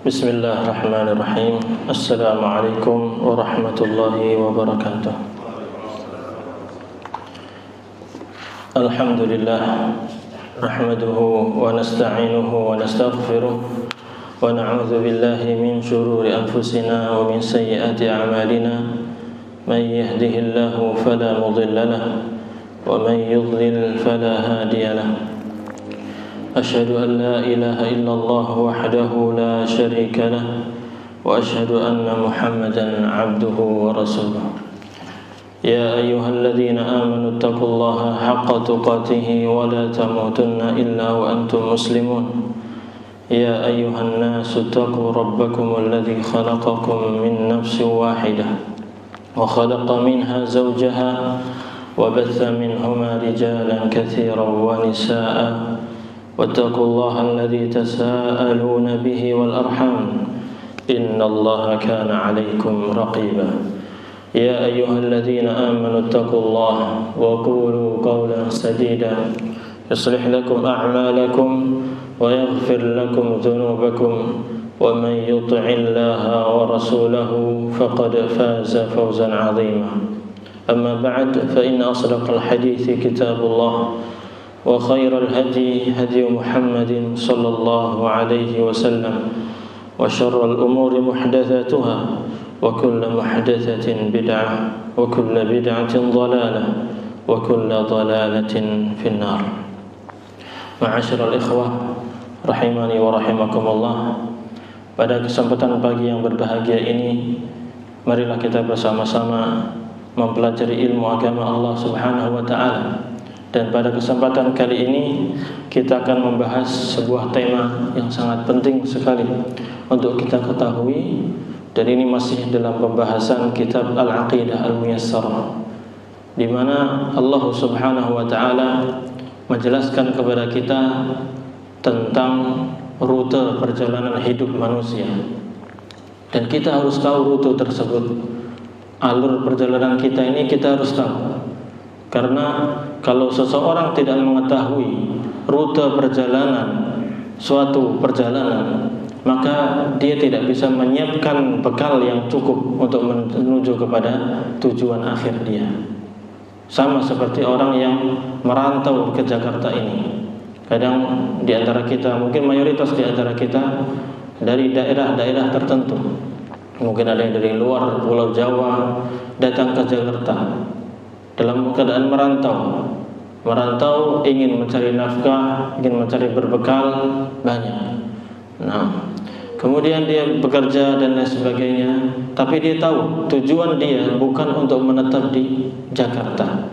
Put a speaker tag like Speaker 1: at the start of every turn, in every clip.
Speaker 1: Bismillahirrahmanirrahim. Assalamualaikum warahmatullahi wabarakatuh. Alhamdulillah, nahmaduhu wa nasta'inuhu wa nastaghfiruh wa na'udzu billahi min shururi anfusina wa min sayyiati a'malina. Man yahdihillahu fala mudilla lahu wa man yudlil fala hadiya lahu. أشهد أن لا إله إلا الله وحده لا شريك له وأشهد أن محمدا عبده ورسوله يا أيها الذين آمنوا اتقوا الله حق تقاته ولا تموتن إلا وأنتم مسلمون يا أيها الناس اتقوا ربكم الذي خلقكم من نفس واحدة وخلق منها زوجها وبث منهما رجالا كثيرا ونساء واتقوا الله الذي تساءلون به والأرحام إن الله كان عليكم رقيبا يا أيها الذين آمنوا اتقوا الله وقولوا قولا سديدا يصلح لكم أعمالكم ويغفر لكم ذنوبكم ومن يطع الله ورسوله فقد فاز فوزا عظيما أما بعد فإن أصدق الحديث كتاب الله وخير الهدي هدي محمد صلى الله عليه وسلم وشر الأمور محدثاتها وكل محدثة بدعة وكل بدعة ضلالة وكل ضلالة في النار. معاشر الإخوة rahimani wa rahimakumullah. Pada kesempatan pagi yang berbahagia ini, marilah kita bersama-sama mempelajari ilmu agama Allah Subhanahu wa taala. Dan pada kesempatan kali ini kita akan membahas sebuah tema yang sangat penting sekali untuk kita ketahui, dan ini masih dalam pembahasan kitab Al-Aqidah Al-Muyassarah, di mana Allah Subhanahu wa taala menjelaskan kepada kita tentang rute perjalanan hidup manusia. Dan kita harus tahu rute tersebut. Alur perjalanan kita ini kita harus tahu. Karena kalau seseorang tidak mengetahui rute perjalanan suatu perjalanan, maka dia tidak bisa menyiapkan bekal yang cukup untuk menuju kepada tujuan akhir dia. Sama seperti orang yang merantau ke Jakarta ini. Kadang di antara kita, mungkin mayoritas di antara kita dari daerah-daerah tertentu. Mungkin ada yang dari luar Pulau Jawa datang ke Jakarta dalam keadaan merantau ingin mencari nafkah, ingin mencari berbekal banyak. Nah, kemudian dia bekerja dan lain sebagainya, tapi dia tahu tujuan dia bukan untuk menetap di Jakarta.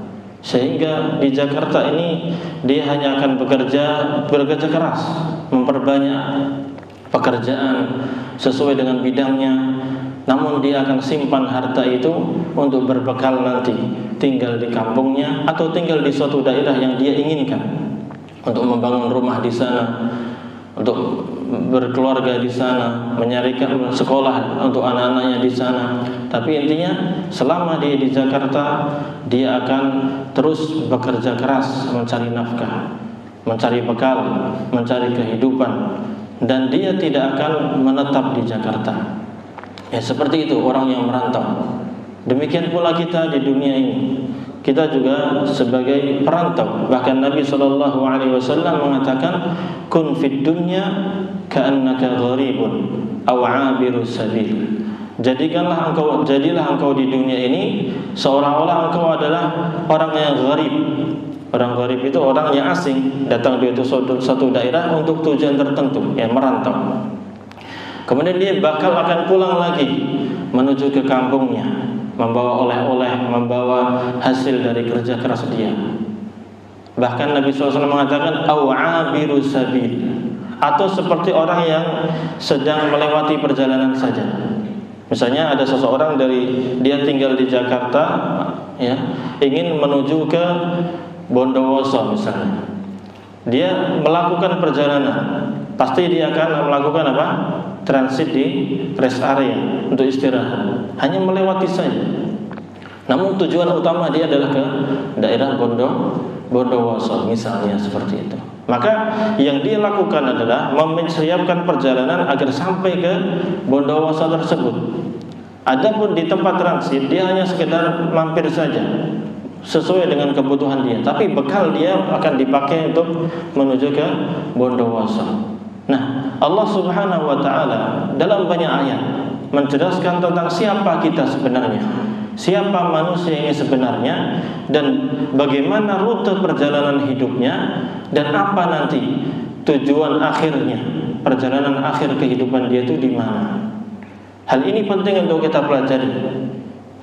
Speaker 1: Sehingga di Jakarta ini dia hanya akan bekerja keras, memperbanyak pekerjaan sesuai dengan bidangnya. Namun dia akan simpan harta itu untuk berbekal nanti tinggal di kampungnya atau tinggal di suatu daerah yang dia inginkan, untuk membangun rumah di sana, untuk berkeluarga di sana, menyarikan sekolah untuk anak-anaknya di sana. Tapi intinya selama dia di Jakarta, dia akan terus bekerja keras mencari nafkah, mencari bekal, mencari kehidupan, dan dia tidak akan menetap di Jakarta. Ya, seperti itu orang yang merantau. Demikian pula kita di dunia ini, kita juga sebagai perantau. Bahkan Nabi SAW mengatakan, kun fid dunya ka'annaka gharibun aw 'abiru sabil. Jadilah engkau di dunia ini seolah-olah engkau adalah orang yang gharib. Orang gharib itu orang yang asing, datang di suatu daerah untuk tujuan tertentu, yang merantau. Kemudian dia bakal akan pulang lagi menuju ke kampungnya, membawa oleh-oleh, membawa hasil dari kerja keras dia. Bahkan Nabi SAW mengatakan awabiru sabil, atau seperti orang yang sedang melewati perjalanan saja. Misalnya ada seseorang dia tinggal di Jakarta, ya, ingin menuju ke Bondowoso misalnya. Dia melakukan perjalanan, pasti dia akan melakukan apa? Transit di rest area untuk istirahat, hanya melewati saja. Namun tujuan utama dia adalah ke daerah bondowoso misalnya seperti itu. Maka yang dia lakukan adalah mempersiapkan perjalanan agar sampai ke bondowoso tersebut. Adapun di tempat transit dia hanya sekedar mampir saja sesuai dengan kebutuhan dia, tapi bekal dia akan dipakai untuk menuju ke bondowoso. Nah, Allah Subhanahu wa taala dalam banyak ayat menjelaskan tentang siapa kita sebenarnya, siapa manusia ini sebenarnya, dan bagaimana rute perjalanan hidupnya, dan apa nanti tujuan akhirnya, perjalanan akhir kehidupan dia itu di mana. Hal ini penting untuk kita pelajari.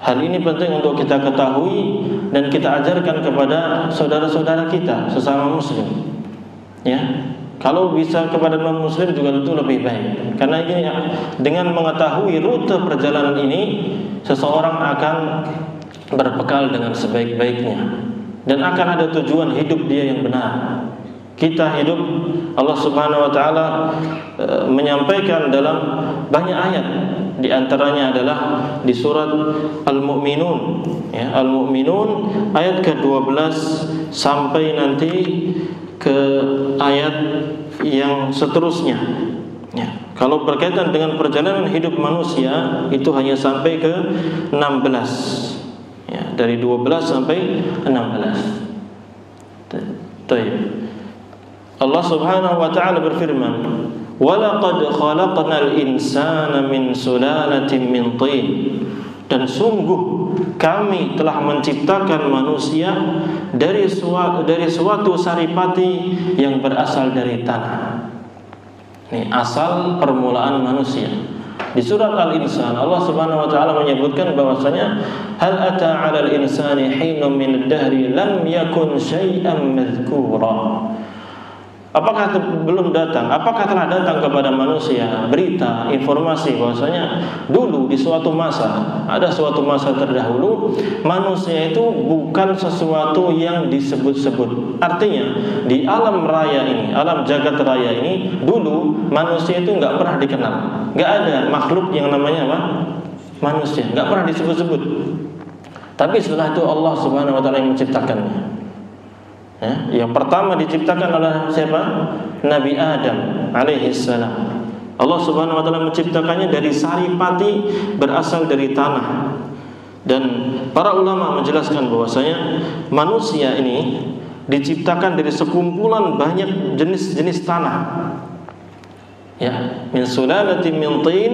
Speaker 1: Hal ini penting untuk kita ketahui dan kita ajarkan kepada saudara-saudara kita sesama muslim. Ya, kalau bisa kepada non muslim juga itu lebih baik. Karena ini dengan mengetahui rute perjalanan ini, seseorang akan berbekal dengan sebaik-baiknya dan akan ada tujuan hidup dia yang benar. Kita hidup, Allah Subhanahu wa taala menyampaikan dalam banyak ayat. Di antaranya adalah di surat Al-Mu'minun, ya, Al-Mu'minun ayat ke-12 sampai nanti ke ayat yang seterusnya. Ya, kalau berkaitan dengan perjalanan hidup manusia itu hanya sampai ke 16. Ya, dari 12 sampai 16. Baik. Allah Subhanahu wa taala berfirman, "Walaqad khalaqnal insana min sulalatin min tin." Dan sungguh kami telah menciptakan manusia dari suatu saripati yang berasal dari tanah. Ini asal permulaan manusia. Di surat Al-Insan Allah Subhanahu wa taala menyebutkan bahwasanya hal ata 'alal insani hinun min ad-dahri lam yakun syai'an madhkura. Apakah belum datang? Apakah telah datang kepada manusia berita, informasi bahwasanya dulu di suatu masa, ada suatu masa terdahulu, manusia itu bukan sesuatu yang disebut-sebut. Artinya di alam raya ini, alam jagat raya ini, dulu manusia itu nggak pernah dikenal, nggak ada makhluk yang namanya apa? Manusia, nggak pernah disebut-sebut. Tapi setelah itu Allah Subhanahu wa taala yang menciptakannya. Ya, yang pertama diciptakan oleh siapa? Nabi Adam alaihissalam. Allah Subhanahu wa taala menciptakannya dari saripati berasal dari tanah. Dan para ulama menjelaskan bahwasanya manusia ini diciptakan dari sekumpulan banyak jenis-jenis tanah. Ya, min sulalatin min tin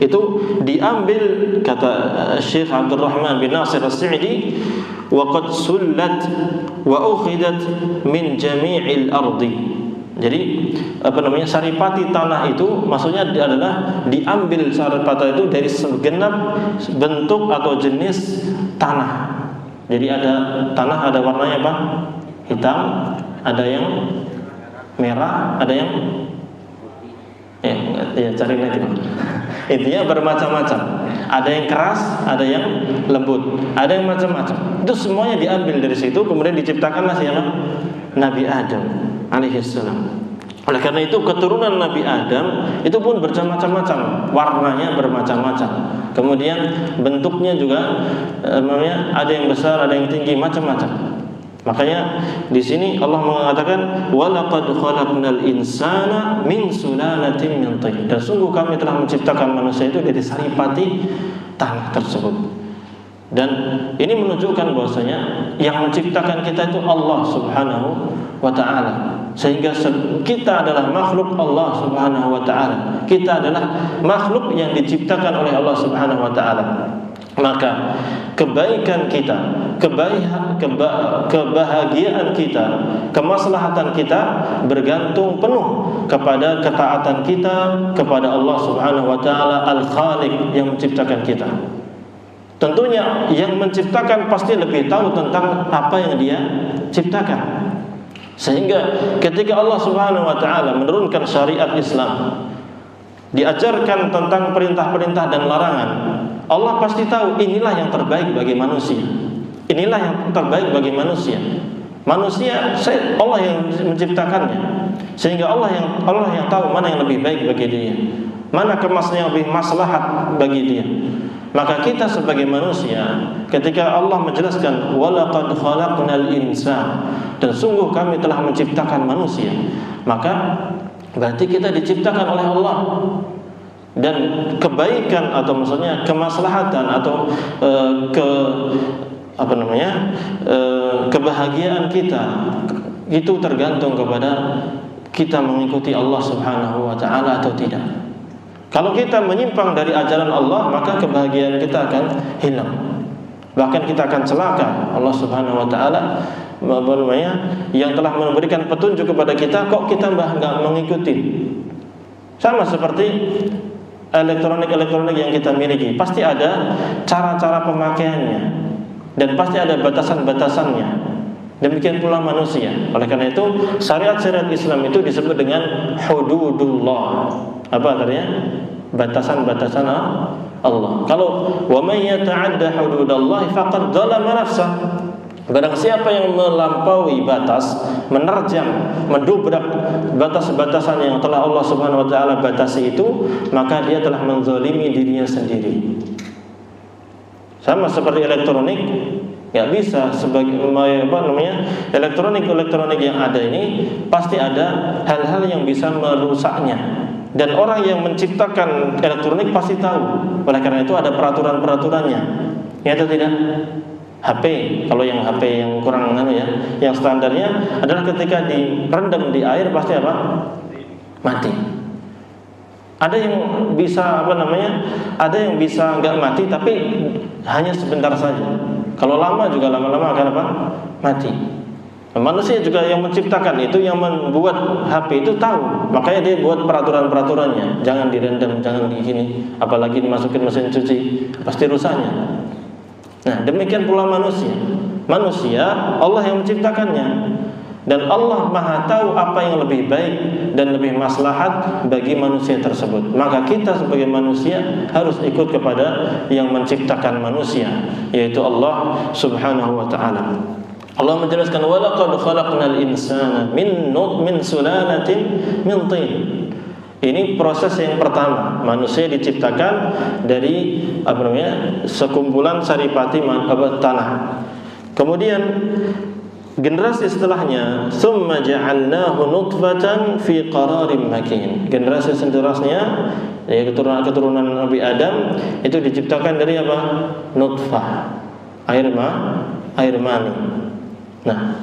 Speaker 1: itu diambil, kata Syekh Abdul Rahman bin Nasir As-Sa'di, wa qad sullat wa ukhidat min jami'il ardi. Jadi saripati tanah itu maksudnya adalah diambil saripati itu dari segenap bentuk atau jenis tanah. Jadi ada tanah, ada warnanya apa? Hitam, ada yang merah, ada yang cari lagi. Intinya bermacam-macam. Ada yang keras, ada yang lembut, ada yang macam-macam. Itu semuanya diambil dari situ, kemudian diciptakanlah siapa? Nabi Adam alaihissalam. Oleh karena itu keturunan Nabi Adam itu pun bermacam-macam, warnanya bermacam-macam. Kemudian bentuknya juga ada yang besar, ada yang tinggi, macam-macam. Makanya di sini Allah mengatakan walaqad khalaqnal insana min sulalatin min tin. Dan sungguh kami telah menciptakan manusia itu dari saripati tanah tersebut. Dan ini menunjukkan bahwasanya yang menciptakan kita itu Allah Subhanahu wa taala. Sehingga kita adalah makhluk Allah Subhanahu wa taala. Kita adalah makhluk yang diciptakan oleh Allah Subhanahu wa taala. Maka kebaikan kita, kebahagiaan kita, kemaslahatan kita bergantung penuh kepada ketaatan kita kepada Allah Subhanahu wa taala Al-Khaliq yang menciptakan kita. Tentunya yang menciptakan pasti lebih tahu tentang apa yang dia ciptakan. Sehingga ketika Allah Subhanahu wa taala menurunkan syariat Islam, diajarkan tentang perintah-perintah dan larangan, Allah pasti tahu inilah yang terbaik bagi manusia. Inilah yang terbaik bagi manusia. Manusia, Allah yang menciptakannya. Sehingga Allah yang tahu mana yang lebih baik bagi dia. mana kemasnya yang lebih maslahat bagi dia. Maka kita sebagai manusia, ketika Allah menjelaskan walaqad khalaqnal insana, dan sungguh kami telah menciptakan manusia, maka berarti kita diciptakan oleh Allah. Dan kebaikan atau maksudnya kemaslahatan atau kebahagiaan kita itu tergantung kepada kita mengikuti Allah Subhanahu wa taala atau tidak. Kalau kita menyimpang dari ajaran Allah, maka kebahagiaan kita akan hilang. Bahkan kita akan celaka. Allah Subhanahu wa taala yang telah memberikan petunjuk kepada kita, kok kita enggak mengikuti. Sama seperti elektronik yang kita miliki, pasti ada cara-cara pemakaiannya dan pasti ada batasan-batasannya. Demikian pula manusia. Oleh karena itu, syariat-syariat Islam itu disebut dengan hududullah. Apa artinya? Batasan-batasan Allah. Kalau wa may yata'adda hududallahi faqad dzalama nafsah. Barang siapa yang melampaui batas, menerjang, mendobrak batas-batasan yang telah Allah Subhanahu wa taala batasi itu, maka dia telah menzalimi dirinya sendiri. Sama seperti elektronik, enggak bisa sebagai elektronik yang ada ini pasti ada hal-hal yang bisa merusaknya. Dan orang yang menciptakan elektronik pasti tahu. Oleh karena itu ada peraturan-peraturannya. Ya atau tidak? HP, kalau yang HP yang kurang yang standarnya adalah ketika direndam di air pasti apa? Mati. Ada yang bisa ada yang bisa enggak mati tapi hanya sebentar saja. Kalau lama juga lama-lama akan apa? Mati. Manusia juga yang menciptakan itu, yang membuat HP itu tahu, makanya dia buat peraturan-peraturannya. Jangan direndam, jangan di sini, apalagi dimasukin mesin cuci, pasti rusaknya. Nah, demikian pula manusia. Manusia Allah yang menciptakannya, dan Allah Maha tahu apa yang lebih baik dan lebih maslahat bagi manusia tersebut. Maka kita sebagai manusia harus ikut kepada yang menciptakan manusia, yaitu Allah Subhanahu wa taala. Allah menjelaskan walaqad khalaqnal insana min sulalatin min tin. Ini proses yang pertama. Manusia diciptakan dari sekumpulan saripati tanah. Kemudian generasi setelahnya, summa ja'alnahu nutfatan fi qararin makin. Generasi seterusnya, keturunan Nabi Adam itu diciptakan dari apa? Nutfah, air mani. Nah,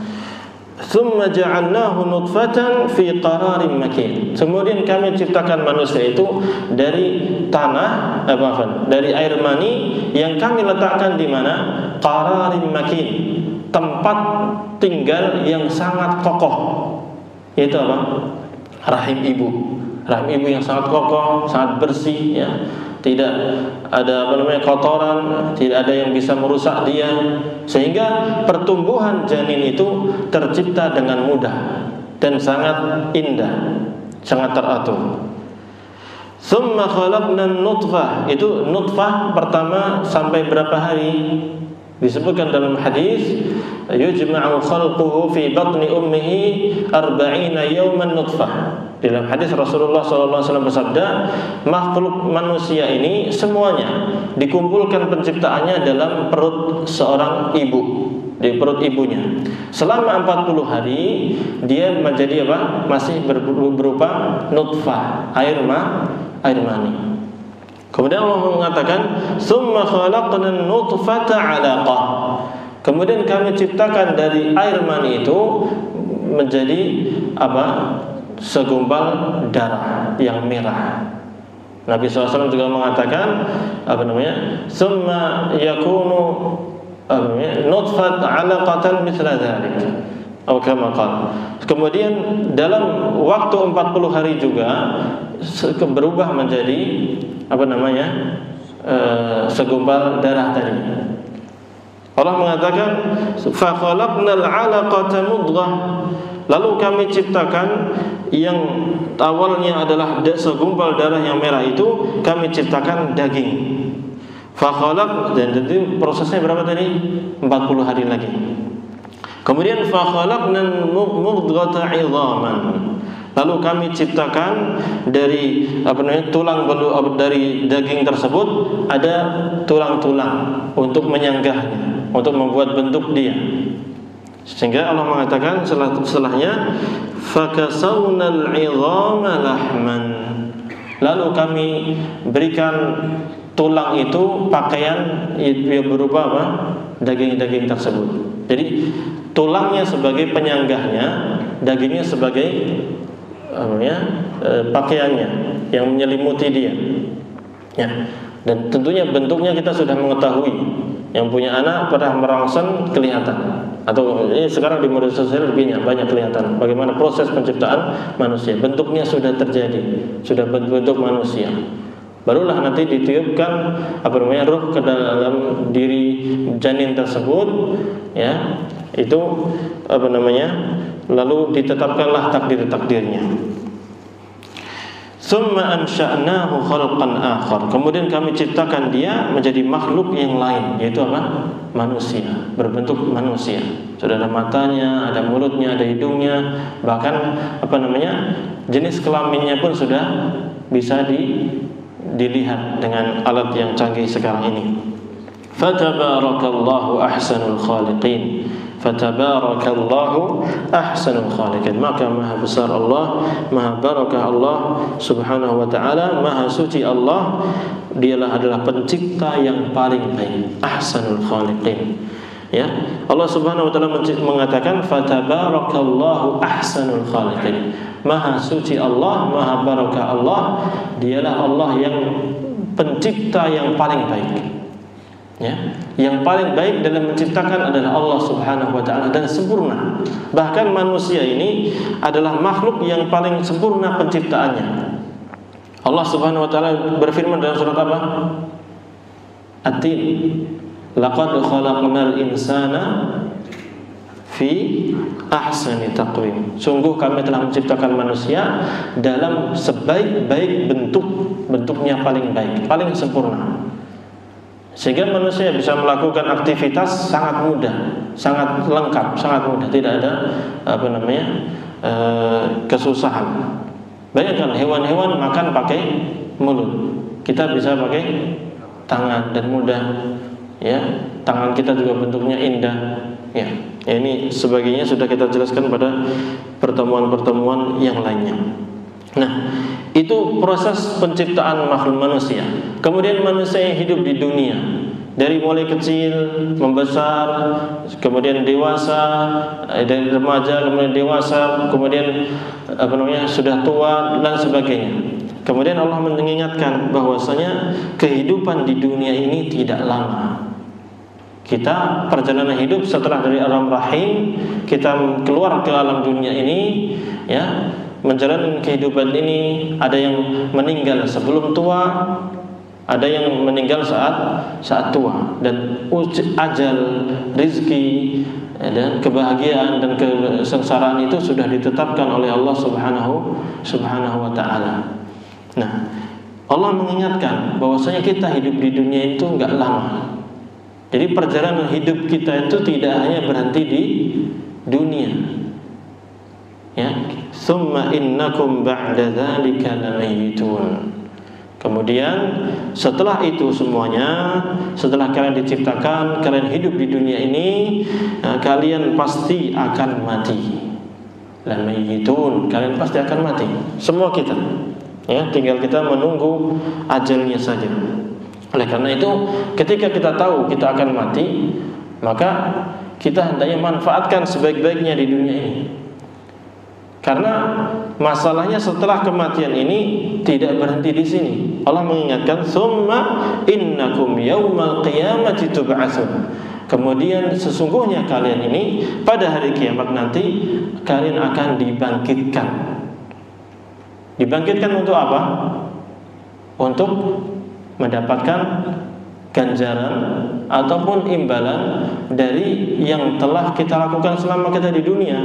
Speaker 1: summa ja'alnahu nutfatan fi qararin makin. Kemudian kami ciptakan manusia itu dari tanah, dari air mani yang kami letakkan di mana? Qararin makin, tempat tinggal yang sangat kokoh. Yaitu apa? Rahim ibu. Rahim ibu yang sangat kokoh, sangat bersih, ya. Tidak ada kotoran, tidak ada yang bisa merusak dia, sehingga pertumbuhan janin itu tercipta dengan mudah dan sangat indah, sangat teratur. Tsumma khalaqna nutfah, itu nutfah pertama sampai berapa hari? Disebutkan dalam hadis, yujma'u khalquhu fi batni ummihi 40 yawman nutfah. Dalam hadis Rasulullah SAW bersabda, makhluk manusia ini semuanya dikumpulkan penciptaannya dalam perut seorang ibu, di perut ibunya. Selama 40 hari dia menjadi apa? Masih berupa nutfah, air mani. Kemudian Allah mengatakan, "Tsumma khalaqna nutfata 'alaqah." Kemudian kami ciptakan dari air mani itu menjadi apa? Segumpal darah yang merah. Nabi SAW juga mengatakan "Tsumma yakunu nutfat 'alaqatan mithla dzalik." Atau kama qala. Kemudian dalam waktu 40 hari juga berubah menjadi segumpal darah tadi. Allah mengatakan fa khalaqnal 'alaqata mudghah. Lalu kami ciptakan yang awalnya adalah segumpal darah yang merah itu, kami ciptakan daging. Fa khalaq, dan jadi prosesnya berapa tadi? 40 hari lagi. Kemudian fa khalaqnal mudghata 'idhaman. Lalu kami ciptakan dari tulang belulang, dari daging tersebut ada tulang-tulang untuk menyanggahnya, untuk membuat bentuk dia. Sehingga Allah mengatakan setelahnya fakasawnal 'idhama lahman. Lalu kami berikan tulang itu pakaian yang berupa apa? Daging-daging tersebut. Jadi tulangnya sebagai penyanggahnya, dagingnya sebagai pakaiannya yang menyelimuti dia. Ya. Dan tentunya bentuknya kita sudah mengetahui. Yang punya anak pernah merangsang kelihatan. Atau sekarang di media sosial lebih banyak kelihatan bagaimana proses penciptaan manusia. Bentuknya sudah terjadi, sudah bentuk manusia. Barulah nanti ditiupkan ruh ke dalam diri janin tersebut, ya. Itu lalu ditetapkanlah takdir-takdirnya. Summa ansha'nahu khalqan akhar. Kemudian kami ciptakan dia menjadi makhluk yang lain, yaitu apa? Manusia, berbentuk manusia. Sudah ada matanya, ada mulutnya, ada hidungnya, bahkan jenis kelaminnya pun sudah bisa dilihat dengan alat yang canggih sekarang ini. Fatabarakallahu ahsanul khaliqin. Fatabarakallahu ahsanul khaliqin. Maka maha besar Allah, maha barakah Allah subhanahu wa ta'ala, maha suci Allah. Dialah adalah pencipta yang paling baik, ahsanul khaliqin. Ya, Allah subhanahu wa ta'ala mengatakan fatabarakallahu ahsanul khaliqin. Maha suci Allah, maha barakah Allah. Dialah Allah yang pencipta yang paling baik. Ya, yang paling baik dalam menciptakan adalah Allah subhanahu wa ta'ala dan sempurna. Bahkan manusia ini adalah makhluk yang paling sempurna penciptaannya. Allah subhanahu wa ta'ala berfirman dalam surat apa? At-Tin. Laqad khalaqnal insana fi ahsani taqwim. Sungguh kami telah menciptakan manusia dalam sebaik-baik bentuknya paling baik, paling sempurna. Sehingga manusia bisa melakukan aktivitas sangat mudah, sangat lengkap, sangat mudah, tidak ada kesusahan. Bayangkan hewan-hewan makan pakai mulut, kita bisa pakai tangan dan mudah. Ya, tangan kita juga bentuknya indah. Ya, ini sebagainya sudah kita jelaskan pada pertemuan-pertemuan yang lainnya. Nah, itu proses penciptaan makhluk manusia. Kemudian manusia yang hidup di dunia, dari mulai kecil, membesar, kemudian dewasa, dari remaja, kemudian dewasa, kemudian sudah tua dan sebagainya. Kemudian Allah mengingatkan bahwasanya kehidupan di dunia ini tidak lama. Kita perjalanan hidup setelah dari alam rahim, kita keluar ke alam dunia ini, ya, menjalani kehidupan ini. Ada yang meninggal sebelum tua, ada yang meninggal saat tua, dan ajal, rizki, dan kebahagiaan dan kesengsaraan itu sudah ditetapkan oleh Allah subhanahu wa ta'ala. Nah, Allah mengingatkan bahwasanya kita hidup di dunia itu enggak lama. Jadi perjalanan hidup kita itu tidak hanya berhenti di dunia. Ya, summa innakum ba'da dzalika lamayitun. Kemudian setelah itu semuanya, setelah kalian diciptakan, kalian hidup di dunia ini, kalian pasti akan mati. Lamayitun, kalian pasti akan mati. Semua kita. Ya, tinggal kita menunggu ajalnya saja. Oleh karena itu, ketika kita tahu kita akan mati, maka kita hendaknya manfaatkan sebaik-baiknya di dunia ini. Karena masalahnya setelah kematian ini tidak berhenti di sini. Allah mengingatkan, "Tsumma innakum yaumal qiyamati tub'atsun." Kemudian sesungguhnya kalian ini pada hari kiamat nanti kalian akan dibangkitkan. Dibangkitkan untuk apa? Untuk mendapatkan ganjaran ataupun imbalan dari yang telah kita lakukan selama kita di dunia.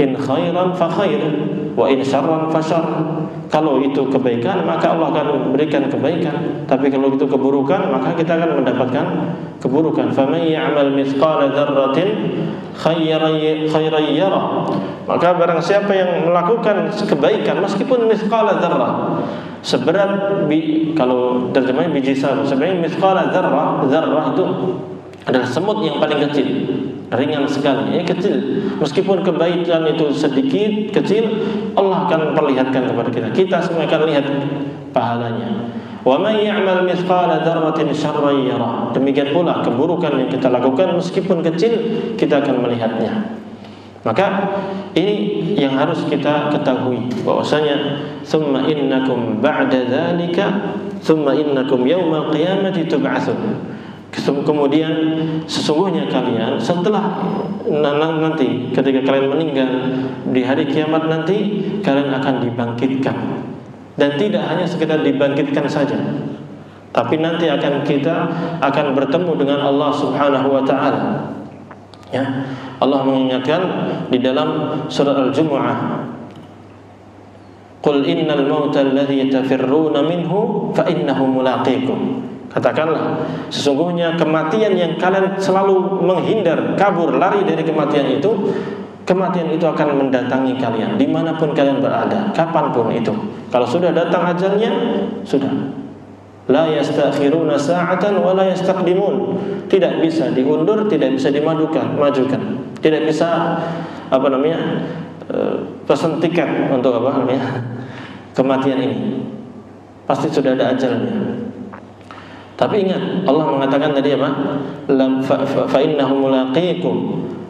Speaker 1: In khairan fa khair. wa in syarran fasyarr. Kalau itu kebaikan maka Allah akan berikan kebaikan, tapi kalau itu keburukan maka kita akan mendapatkan keburukan. Faman ya'mal mithqala dzarratin khairan yarah. Maka barang siapa yang melakukan kebaikan meskipun mithqala dzarrah, seberat kalau terjemahnya biji sawi, sebenarnya mithqala dzarrah itu adalah semut yang paling kecil, ringan sekali, kecil. Meskipun kebaikan itu sedikit, kecil, Allah akan perlihatkan kepada kita. Kita semua akan lihat pahalanya. Wa may ya'mal mithqala dzarratin syarran yarah. Demikian pula keburukan yang kita lakukan meskipun kecil, kita akan melihatnya. Maka ini yang harus kita ketahui, bahwasanya summa innakum ba'da dzalika summa innakum yaumal qiyamati tub'atsun. Kemudian sesungguhnya kalian setelah nanti ketika kalian meninggal di hari kiamat nanti, kalian akan dibangkitkan. Dan tidak hanya sekedar dibangkitkan saja, tapi nanti kita akan bertemu dengan Allah Subhanahu wa taala. Ya, Allah mengingatkan di dalam surah Al-Jumu'ah, "Qul innal mauta alladhi tafirruna minhu fa innahu mulaqikum." Katakanlah, sesungguhnya kematian yang kalian selalu menghindar, kabur, lari dari kematian itu akan mendatangi kalian dimanapun kalian berada, kapanpun itu. Kalau sudah datang ajalnya, sudah. La yastakhiruna sa'atan wa la yastaqdimun. Tidak bisa diundur, tidak bisa majukan. Tidak bisa pesan tiket untuk kematian ini. Pasti sudah ada ajalnya. Tapi ingat, Allah mengatakan tadi apa? Fa innahu mulaqikum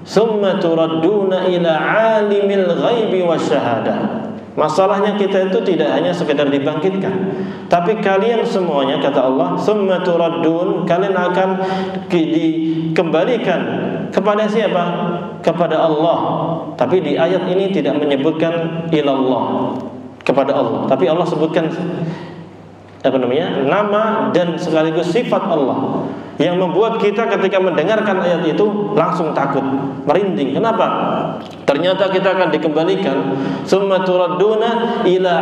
Speaker 1: thumma turadduna ila 'alimil ghaibi wasyahadah. Masalahnya kita itu tidak hanya sekedar dibangkitkan, tapi kalian semuanya, kata Allah, thumma turaddun, kalian akan dikembalikan kepada siapa? Kepada Allah. Tapi di ayat ini tidak menyebutkan ilallah, kepada Allah, tapi Allah sebutkan nama dan sekaligus sifat Allah, yang membuat kita ketika mendengarkan ayat itu langsung takut, merinding. Kenapa? Ternyata kita akan dikembalikan, summa turadduna ila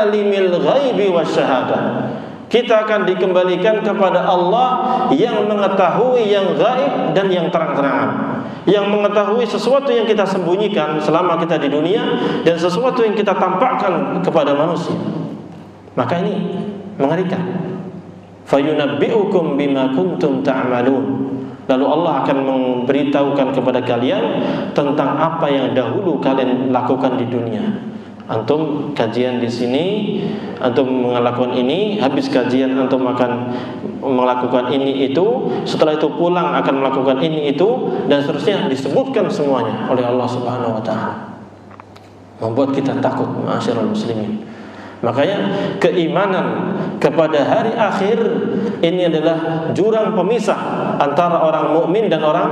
Speaker 1: alimil ghaibi wasyahadah. Kita akan dikembalikan kepada Allah yang mengetahui yang gaib dan yang terang-terangan, yang mengetahui sesuatu yang kita sembunyikan selama kita di dunia dan sesuatu yang kita tampakkan kepada manusia. Maka ini mengerikan. Fayunabbi'ukum bima kuntum ta'malun. Lalu Allah akan memberitahukan kepada kalian tentang apa yang dahulu kalian lakukan di dunia. Antum kajian di sini, antum melakukan ini, habis kajian antum akan melakukan ini itu, setelah itu pulang akan melakukan ini itu, dan seterusnya, disebutkan semuanya oleh Allah Subhanahu wa taala. Membuat kita takut, ma'asyiral muslimin. Makanya keimanan kepada hari akhir ini adalah jurang pemisah antara orang mukmin dan orang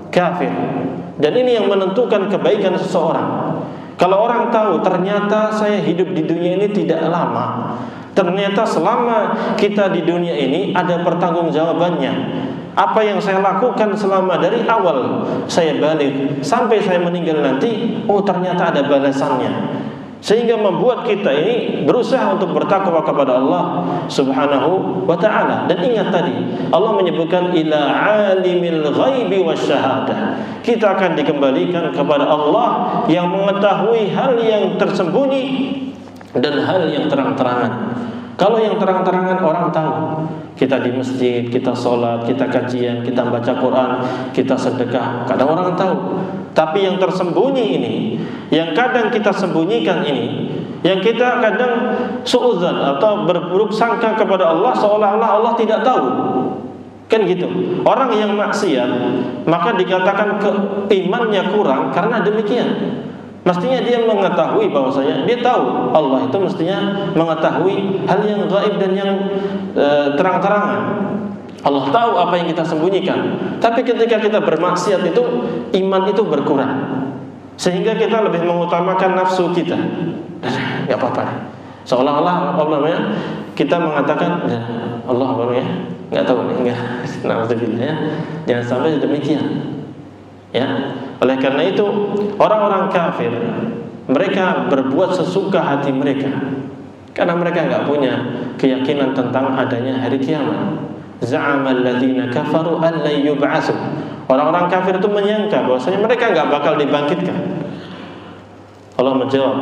Speaker 1: kafir. Dan ini yang menentukan kebaikan seseorang. Kalau orang tahu ternyata saya hidup di dunia ini tidak lama, ternyata selama kita di dunia ini ada pertanggungjawabannya. Apa yang saya lakukan selama dari awal saya balik sampai saya meninggal nanti, oh ternyata ada balasannya. Sehingga membuat kita ini berusaha untuk bertakwa kepada Allah Subhanahu wa ta'ala. Dan ingat tadi Allah menyebutkan ila alimil ghaibi wasyahadah. Kita akan dikembalikan kepada Allah yang mengetahui hal yang tersembunyi dan hal yang terang-terangan. Kalau yang terang-terangan orang tahu, kita di masjid, kita sholat, kita kajian, kita baca Quran, kita sedekah, kadang orang tahu. Tapi yang tersembunyi ini, yang kadang kita sembunyikan ini, yang kita kadang suudzon atau berburuk sangka kepada Allah seolah-olah Allah tidak tahu. Kan gitu. Orang yang maksiat maka dikatakan imannya kurang karena demikian. Mestinya dia mengetahui bahwasanya dia tahu Allah itu mestinya mengetahui hal yang gaib dan yang terang-terangan. Allah tahu apa yang kita sembunyikan. Tapi ketika kita bermaksiat itu, iman itu berkurang, sehingga kita lebih mengutamakan nafsu kita. Gak apa-apa. Seolah-olah kita mengatakan Allah nggak tahu nih, na'udzubillah, jangan sampai demikian. Ya, oleh karena itu orang-orang kafir mereka berbuat sesuka hati mereka, karena mereka enggak punya keyakinan tentang adanya hari kiamat. Za'amal ladzina kafaru an la yub'atsu. Orang-orang kafir itu menyangka bahwasanya mereka enggak bakal dibangkitkan. Allah menjawab,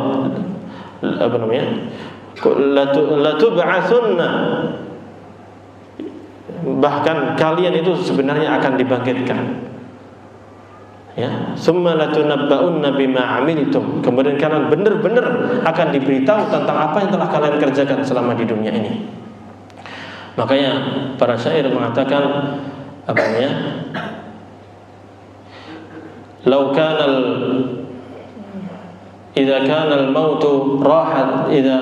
Speaker 1: apa namanya? La tub'atsunna. Bahkan kalian itu sebenarnya akan dibangkitkan. Ya, summa latunabba'unna bima 'amiltum. Kemudian kalian benar-benar akan diberitahu tentang apa yang telah kalian kerjakan selama di dunia ini. Makanya para syair mengatakan apa namanya? Law kana idza kana al-maut rahat idza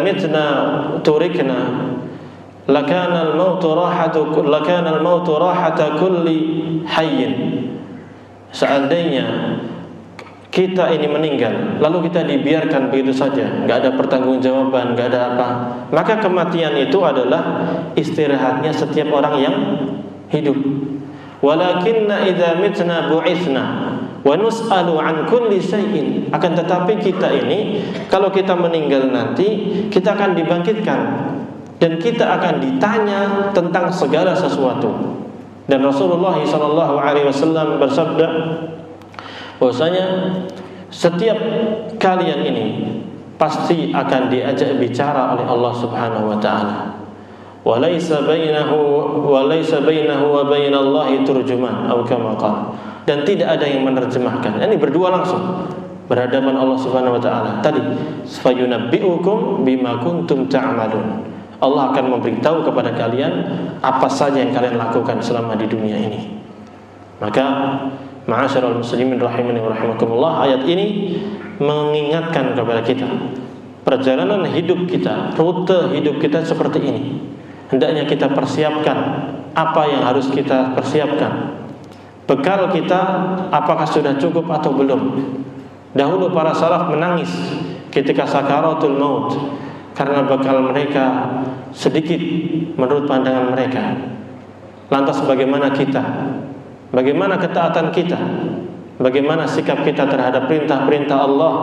Speaker 1: mitna turikna lakana al-maut rahata kulli hayyin. Seandainya kita ini meninggal lalu kita dibiarkan begitu saja, enggak ada pertanggungjawaban, enggak ada apa, maka kematian itu adalah istirahatnya setiap orang yang hidup. Walakinna idza mitna bu'itsna wa nus'alu an kulli syai'in. Akan tetapi kita ini kalau kita meninggal nanti kita akan dibangkitkan dan kita akan ditanya tentang segala sesuatu. Dan Rasulullah SAW bersabda bahwasanya setiap kalian ini pasti akan diajak bicara oleh Allah Subhanahu wa taala. Walaysa bainahu wa bainallahi turjuman atau kama qala. Dan tidak ada yang menerjemahkan. Ini berdua langsung berhadapan Allah Subhanahu wa taala. Tadi fayunabbi'ukum bima kuntum ta'malun. Allah akan memberitahu kepada kalian apa saja yang kalian lakukan selama di dunia ini. Maka ma'asyiral muslimin rahimani wa rahimakumullah, ayat ini mengingatkan kepada kita perjalanan hidup kita, rute hidup kita seperti ini. Hendaknya kita persiapkan apa yang harus kita persiapkan. Bekal kita apakah sudah cukup atau belum. Dahulu para salaf menangis ketika sakaratul maut karena bekal mereka sedikit menurut pandangan mereka. Lantas bagaimana kita? Bagaimana ketaatan kita? Bagaimana sikap kita terhadap perintah-perintah Allah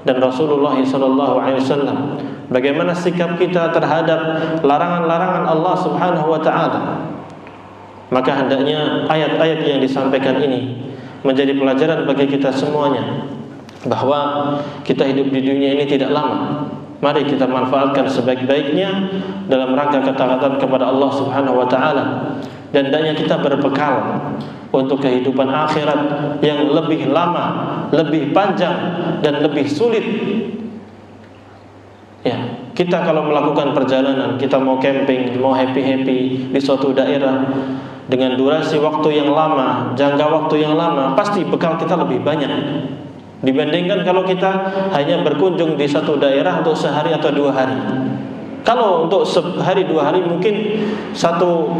Speaker 1: dan Rasulullah SAW? Bagaimana sikap kita terhadap larangan-larangan Allah Subhanahu wa taala? Maka hendaknya ayat-ayat yang disampaikan ini menjadi pelajaran bagi kita semuanya, bahwa kita hidup di dunia ini tidak lama. Mari kita manfaatkan sebaik-baiknya dalam rangka ketaatan kepada Allah Subhanahu wa taala. Dan hendaknya kita berbekal untuk kehidupan akhirat yang lebih lama, lebih panjang dan lebih sulit. Ya, kita kalau melakukan perjalanan, kita mau camping, mau happy-happy di suatu daerah dengan durasi waktu yang lama, jangka waktu yang lama, pasti bekal kita lebih banyak dibandingkan kalau kita hanya berkunjung di satu daerah untuk sehari atau 2 hari. Kalau untuk sehari 2 hari mungkin satu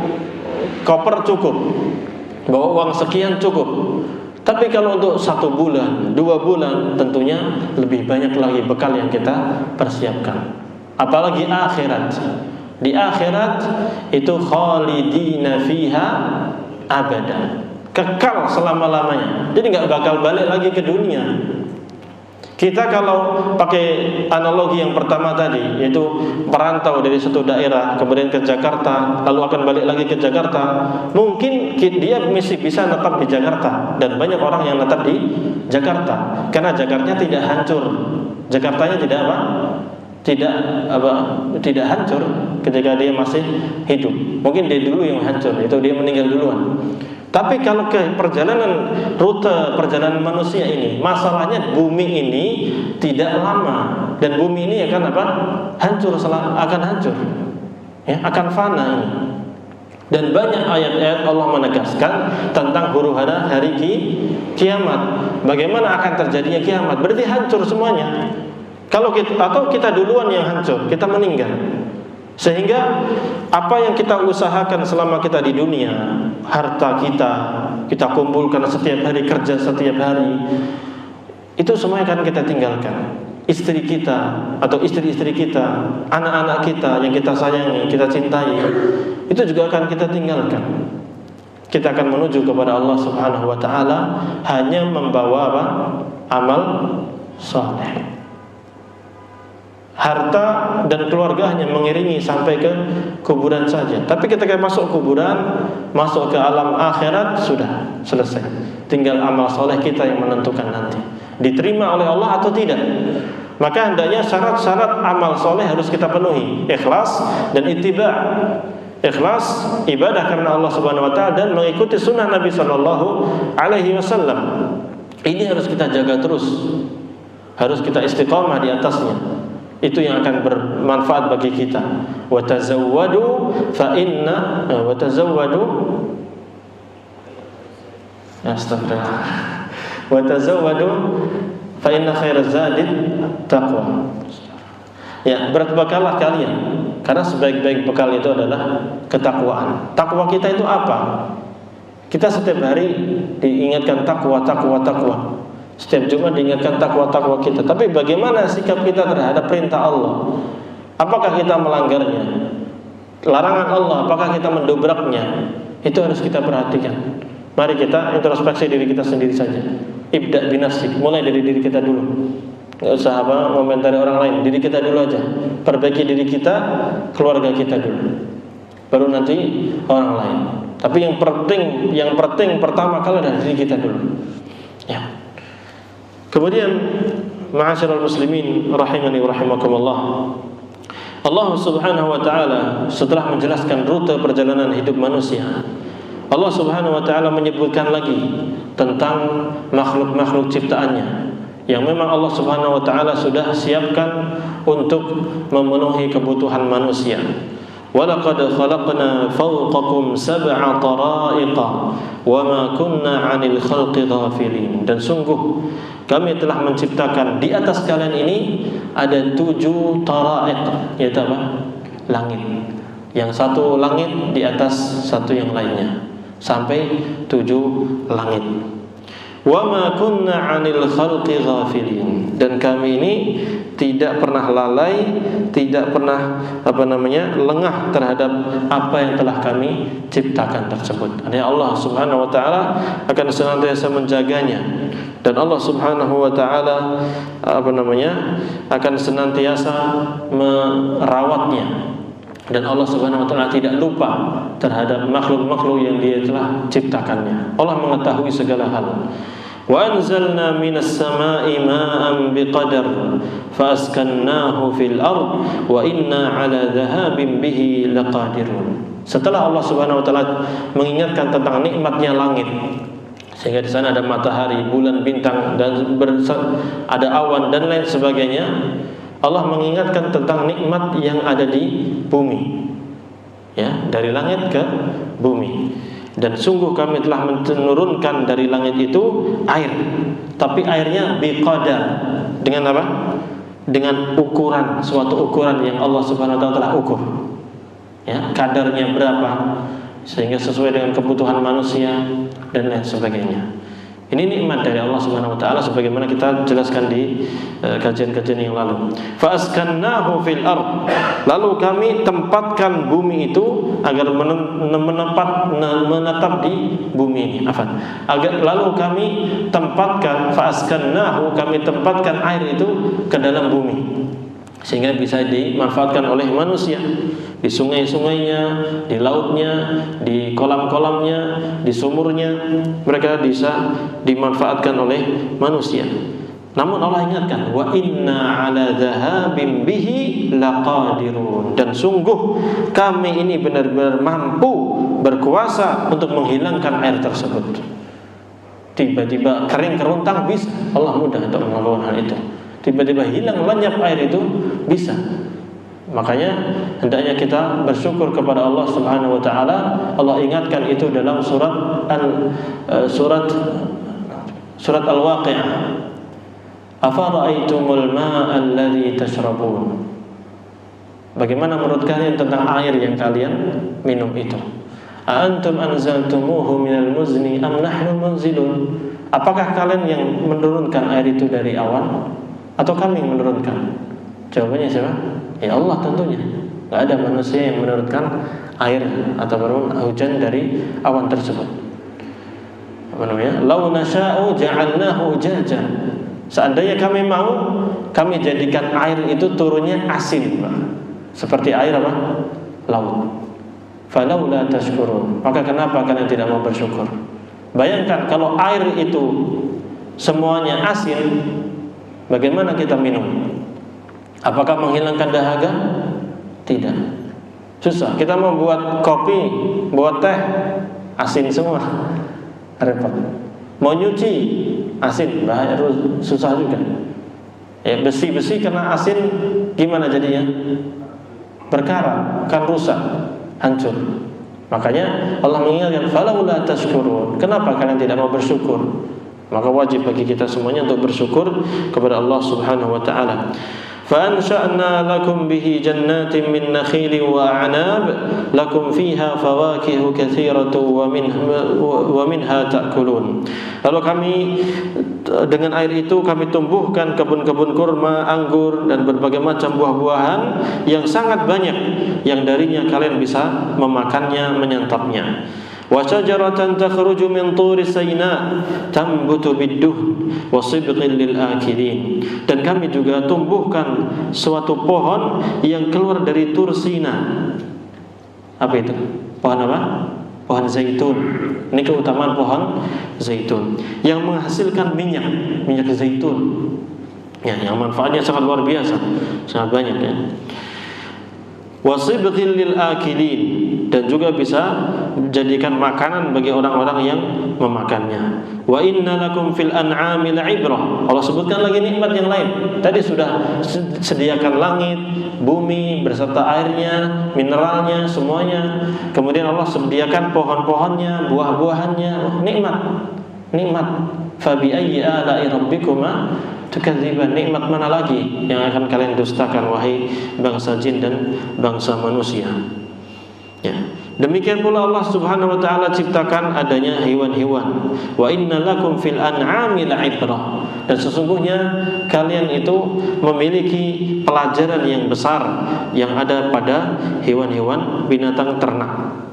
Speaker 1: koper cukup, bawa uang sekian cukup. Tapi kalau untuk 1 bulan, 2 bulan, tentunya lebih banyak lagi bekal yang kita persiapkan. Apalagi akhirat. Di akhirat itu khalidina fiha abada, kekal selama-lamanya. Jadi nggak bakal balik lagi ke dunia. Kita kalau pakai analogi yang pertama tadi, yaitu merantau dari satu daerah kemudian ke Jakarta, lalu akan balik lagi ke Jakarta, mungkin dia masih bisa tetap di Jakarta, dan banyak orang yang tetap di Jakarta karena Jakartanya tidak hancur. Jakartanya tidak apa? Tidak hancur ketika dia masih hidup. Mungkin dia dulu yang hancur, itu dia meninggal duluan. Tapi kalau ke rute perjalanan manusia ini, masalahnya bumi ini tidak lama, dan bumi ini akan apa? Akan hancur. Ya, akan fana ini. Dan banyak ayat-ayat Allah menegaskan tentang huru-hara hari kiamat. Bagaimana akan terjadinya kiamat? Berarti hancur semuanya. Kalau kita duluan yang hancur, kita meninggal. Sehingga apa yang kita usahakan selama kita di dunia, harta kita kumpulkan setiap hari, kerja setiap hari, itu semua akan kita tinggalkan. Istri kita atau istri-istri kita, anak-anak kita yang kita sayangi, kita cintai, itu juga akan kita tinggalkan. Kita akan menuju kepada Allah Subhanahu wa taala hanya membawa apa? Amal saleh. Harta dan keluarga hanya mengiringi sampai ke kuburan saja. Tapi ketika masuk kuburan, masuk ke alam akhirat, sudah selesai. Tinggal amal soleh kita yang menentukan nanti diterima oleh Allah atau tidak. Maka hendaknya syarat-syarat amal soleh harus kita penuhi: ikhlas dan ittiba'. Ikhlas, ibadah karena Allah Subhanahu wa taala, dan mengikuti sunnah Nabi sallallahu alaihi wasallam. Ini harus kita jaga terus. Harus kita istiqamah di atasnya. Itu yang akan bermanfaat bagi kita. Wa tazawwadu fa inna wa tazawwadu astagfirullah. Wa tazawwadu fa inna khairaz zadi taqwa. Ya, berbekallah kalian, karena sebaik-baik bekal itu adalah ketakwaan. Takwa kita itu apa? Kita setiap hari diingatkan takwa. Setiap Jumat diingatkan takwa kita. Tapi bagaimana sikap kita terhadap perintah Allah? Apakah kita melanggarnya? Larangan Allah, apakah kita mendobraknya? Itu harus kita perhatikan. Mari kita introspeksi diri kita sendiri saja. Ibda' binafsik, mulai dari diri kita dulu. Nggak usah komentari orang lain, diri kita dulu aja. Perbaiki diri kita, keluarga kita dulu, baru nanti orang lain. Tapi yang penting pertama kali adalah diri kita dulu. Ya. Kemudian, ma'asyiral muslimin rahimani wa rahimakumullah, Allah Subhanahu wa taala setelah menjelaskan rute perjalanan hidup manusia, Allah Subhanahu wa taala menyebutkan lagi tentang makhluk-makhluk ciptaannya yang memang Allah Subhanahu wa taala sudah siapkan untuk memenuhi kebutuhan manusia. وَلَقَدْ خَلَقْنَا فَوْقَكُمْ سَبْعَ طَرَائِقَ وَمَا كُنَّا عَنِ الْخَلْقِ غَافِلِينَ. Dan sungguh kami telah menciptakan di atas kalian ini ada 7 tara'iq, yaitu apa? Langit. Yang satu langit di atas satu yang lainnya, sampai 7 langit. وَمَا كُنَّا عَنِ الْخَلْقِ غَافِلِينَ. Dan kami ini tidak pernah lalai, tidak pernah lengah terhadap apa yang telah kami ciptakan tersebut. Artinya Allah Subhanahu wa taala akan senantiasa menjaganya, dan Allah Subhanahu wa taala akan senantiasa merawatnya. Dan Allah Subhanahu wa taala tidak lupa terhadap makhluk-makhluk yang Dia telah ciptakannya. Allah mengetahui segala hal. Wa anzalna minas sama'i ma'an biqadar fa askannahu fil ard wa inna 'ala dhahabin bihi laqadirun. Setelah Allah Subhanahu wa taala mengingatkan tentang nikmatnya langit, sehingga di sana ada matahari, bulan, bintang, dan ada awan dan lain sebagainya, Allah mengingatkan tentang nikmat yang ada di bumi, ya, dari langit ke bumi. Dan sungguh kami telah menurunkan dari langit itu air, tapi airnya biqadar, dengan apa? Dengan ukuran, suatu ukuran yang Allah Subhanahu wa taala telah ukur. Ya, kadarnya berapa sehingga sesuai dengan kebutuhan manusia dan lain sebagainya. Ini nikmat dari Allah Subhanahu wa taala sebagaimana kita jelaskan di kajian-kajian yang lalu. Fa askannahu fil ard. Lalu kami tempatkan bumi itu agar menetap di bumi ini. Lalu kami tempatkan kami tempatkan air itu ke dalam bumi, sehingga bisa dimanfaatkan oleh manusia di sungai-sungainya, di lautnya, di kolam-kolamnya, di sumurnya, mereka bisa dimanfaatkan oleh manusia. Namun Allah ingatkan, wa inna 'ala dhahabin bihi laqadirun. Dan sungguh kami ini benar-benar mampu, berkuasa untuk menghilangkan air tersebut. Tiba-tiba kering kerontang bisa, Allah mudah untuk melakukan hal itu. Tiba-tiba hilang lenyap air itu bisa. Makanya hendaknya kita bersyukur kepada Allah Subhanahu wa taala. Allah ingatkan itu dalam surat Al-Waqi'ah. Afara'aitumul ma'a alladhi tashrabun. Bagaimana menurut kalian tentang air yang kalian minum itu? A antum anzaltumuhu minal muzni am nahnu munzilun. Apakah kalian yang menurunkan air itu dari awan atau kami yang menurunkan? Jawabannya siapa? Ya Allah tentunya. Nggak ada manusia yang menurunkan air atau hujan dari awan tersebut. Lau nasya'u ja'alnahu ujajan. Seandainya kami mau, kami jadikan air itu turunnya asin, Pak. Seperti air apa? Laut. Falaula tashkurun. Maka kenapa kalian tidak mau bersyukur? Bayangkan kalau air itu semuanya asin, bagaimana kita minum? Apakah menghilangkan dahaga? Tidak. Susah. Kita mau buat kopi, buat teh, asin semua. Repot. Mau nyuci, asin, bahaya, susah juga. Ya, besi-besi kena asin gimana jadinya? Berkarat, kan rusak, hancur. Makanya Allah mengingatkan, falaula tashkurun. Kenapa kalian tidak mau bersyukur? Maka wajib bagi kita semuanya untuk bersyukur kepada Allah Subhanahu wa taala. فَأَنْشَأْنَا لَكُمْ بِهِ جَنَّاتٍ مِّن نَخِيلٍ وَأَعْنَابٍ لَكُمْ فِيهَا فَوَاكِهُ كَثِيرَةٌ وَمِنْهَا تَأْكُلُونَ. Lalu kami dengan air itu kami tumbuhkan kebun-kebun kurma, anggur dan berbagai macam buah-buahan yang sangat banyak, yang darinya kalian bisa memakannya, menyantapnya. وَشَجَرَةً تَخْرُجُ مِنْ طُورِ سَيْنَاءَ تَنْبُتُ بِالدُّهْنِ وَصِبْغٍ لِلْآكِلِينَ. Dan kami juga tumbuhkan suatu pohon yang keluar dari Tur Sina. Apa itu? Pohon apa? Pohon zaitun. Ini keutamaan pohon zaitun yang menghasilkan minyak zaitun. Ya, yang manfaatnya sangat luar biasa, sangat banyak ya. Wasibghil lil akilin, dan juga bisa menjadikan makanan bagi orang-orang yang memakannya. Wa inna lakum fil an'ami la'ibrah. Allah sebutkan lagi nikmat yang lain. Tadi sudah sediakan langit, bumi beserta airnya, mineralnya, semuanya. Kemudian Allah sediakan pohon-pohonnya, buah-buahannya. Nikmat. Fa bi ayyi ala'i rabbikuma tukadziban. Nikmat mana lagi yang akan kalian dustakan wahai bangsa jin dan bangsa manusia? Ya. Demikian pula Allah Subhanahu wa taala ciptakan adanya hewan-hewan. Wa inna lakum fil an'ami la'ibrah. Dan sesungguhnya kalian itu memiliki pelajaran yang besar yang ada pada hewan-hewan binatang ternak.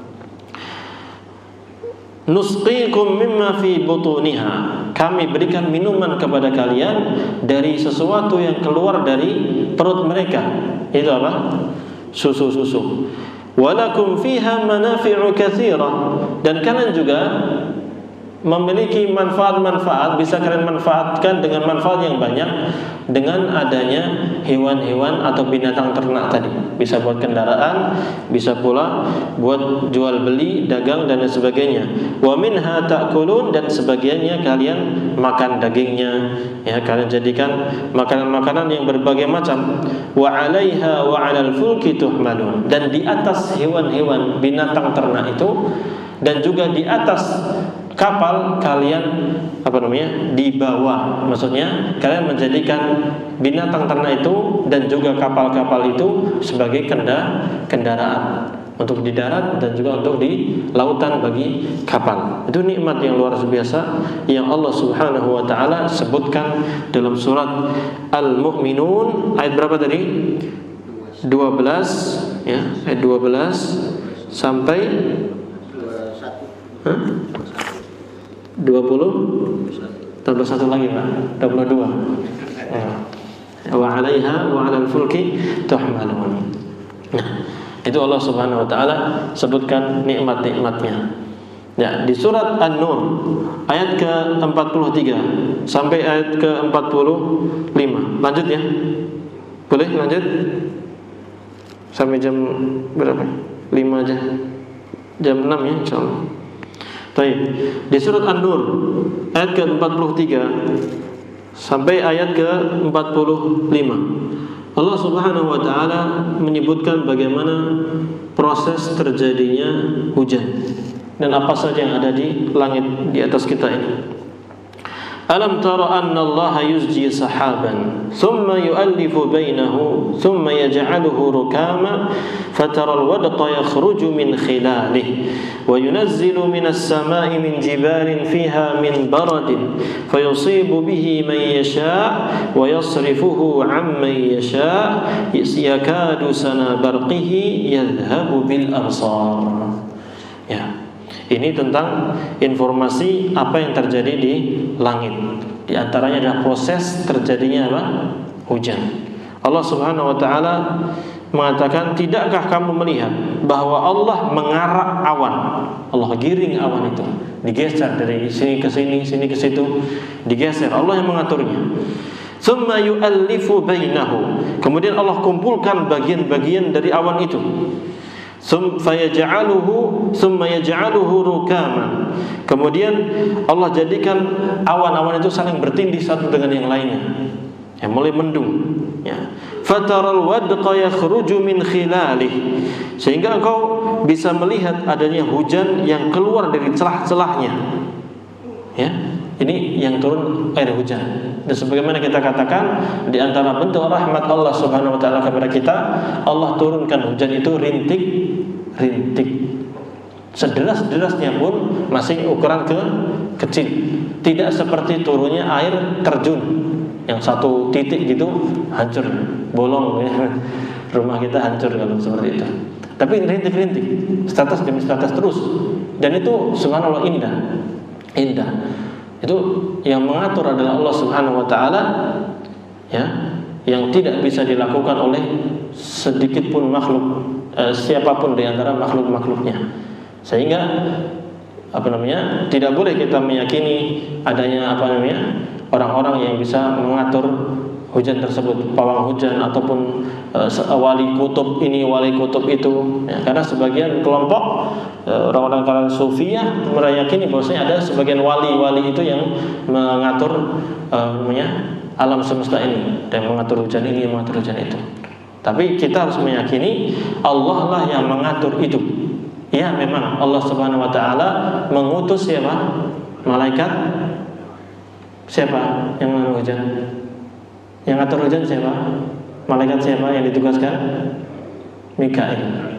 Speaker 1: Nusqikum mimma fi butuniha. Kami berikan minuman kepada kalian dari sesuatu yang keluar dari perut mereka. Itu apa? Susu-susu. Walakum fiha manafi'u katsirah. Dan kalian juga memiliki manfaat-manfaat, bisa kalian manfaatkan dengan manfaat yang banyak dengan adanya hewan-hewan atau binatang ternak tadi. Bisa buat kendaraan, bisa pula buat jual beli, dagang dan lain sebagainya. Wa minha ta'kulun, dan sebagiannya kalian makan dagingnya, ya, kalian jadikan makanan-makanan yang berbagai macam. Wa 'alaiha wa 'alal fulki tuhmalun. Dan di atas hewan-hewan binatang ternak itu dan juga di atas kapal kalian dibawa. Maksudnya kalian menjadikan binatang ternak itu dan juga kapal-kapal itu sebagai kendaraan untuk di darat dan juga untuk di lautan bagi kapal. Itu nikmat yang luar biasa yang Allah Subhanahu wa taala sebutkan dalam surat Al-Mu'minun ayat berapa tadi? 12 ya, ayat 12 sampai 20 tambah satu lagi Pak, 22. Wa 'alaiha wa 'alal fulki tuhmalun. Nah, itu Allah Subhanahu wa taala sebutkan nikmat-nikmatnya. Ya, di surat An-Nur ayat ke-43 sampai ayat ke-45. Lanjut ya. Boleh lanjut? Sampai jam berapa? 5 aja. Jam 6 ya insyaallah. Baik. Di surat An-Nur ayat ke-43 sampai ayat ke-45. Allah Subhanahu wa taala menyebutkan bagaimana proses terjadinya hujan dan apa saja yang ada di langit di atas kita ini. Alam tara anna Allah yuzji sahaban thumma yu'allifu bainahu thumma yaj'aluhu rukama fatara al-wadqa yakhruju min khilalihi wa yunazzilu minas samai min jibalin fiha min baradin fayusibu bihi man yasha' wa yasrifuhu 'amman yasha' yakadu sana barqihi yadhhabu bil absar. Ya. Ini tentang informasi apa yang terjadi di langit. Di antaranya adalah proses terjadinya apa? Hujan. Allah Subhanahu wa taala mengatakan, "Tidakkah kamu melihat bahwa Allah mengarak awan?" Allah giring awan itu, digeser dari sini ke sini, sini ke situ, digeser. Allah yang mengaturnya. Tsumma yu'allifu bainahu. Kemudian Allah kumpulkan bagian-bagian dari awan itu. Thumma yaj'aluhu rukaman. Kemudian Allah jadikan awan-awan itu saling bertindih satu dengan yang lainnya, mulai mendung, fataral wadqa yakhruju min khilalih, sehingga engkau bisa melihat adanya hujan yang keluar dari celah-celahnya. Ini yang turun air hujan. Dan sebagaimana kita katakan, di antara bentuk rahmat Allah Subhanahu wa taala kepada kita, Allah turunkan hujan itu rintik. Sederas-derasnya pun masih ukuran kecil. Tidak seperti turunnya air terjun yang satu titik gitu hancur, bolong rumah kita hancur kalau seperti itu. Tapi rintik-rintik, status demi status terus. Dan itu subhanallah indah. Itu yang mengatur adalah Allah Subhanahu wa taala, yang tidak bisa dilakukan oleh sedikit pun makhluk, siapapun di antara makhluk-makhluknya. Sehingga tidak boleh kita meyakini adanya orang-orang yang bisa mengatur hujan tersebut, pawang hujan ataupun wali kutub ini, wali kutub itu, karena sebagian kelompok orang-orang kalangan sufiyah meyakini bahwasanya ada sebagian wali-wali itu yang mengatur alam semesta ini, dan mengatur hujan ini, mengatur hujan itu. Tapi kita harus meyakini Allah lah yang mengatur itu. Ya, memang Allah Subhanahu wa taala mengutus siapa? Malaikat. Siapa yang mengatur hujan? Yang ngatur hujan siapa? Malaikat siapa yang ditugaskan? Mikail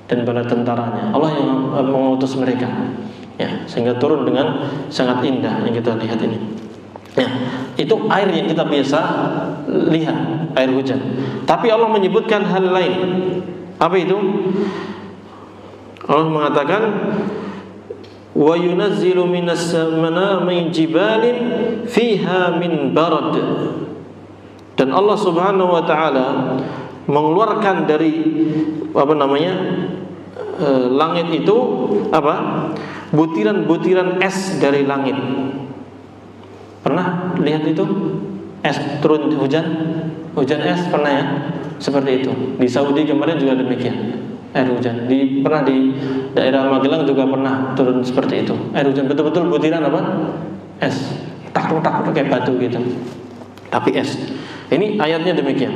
Speaker 1: dan bala tentaranya. Allah yang mengutus mereka. Sehingga turun dengan sangat indah yang kita lihat ini. Itu air yang kita biasa lihat, air hujan. Tapi Allah menyebutkan hal lain. Apa itu? Allah mengatakan, wa yunazzilu minas samai min jibalin fiha min barad. Dan Allah Subhanahu wa taala mengeluarkan dari langit itu butiran-butiran es dari langit. Pernah lihat itu? Es turun hujan es pernah ya? Seperti itu. Di Saudi kemarin juga demikian. Air hujan. Pernah di daerah Magelang juga pernah turun seperti itu. Air hujan betul-betul butiran es. Tak-tak kayak batu gitu. Tapi es. Ini ayatnya demikian.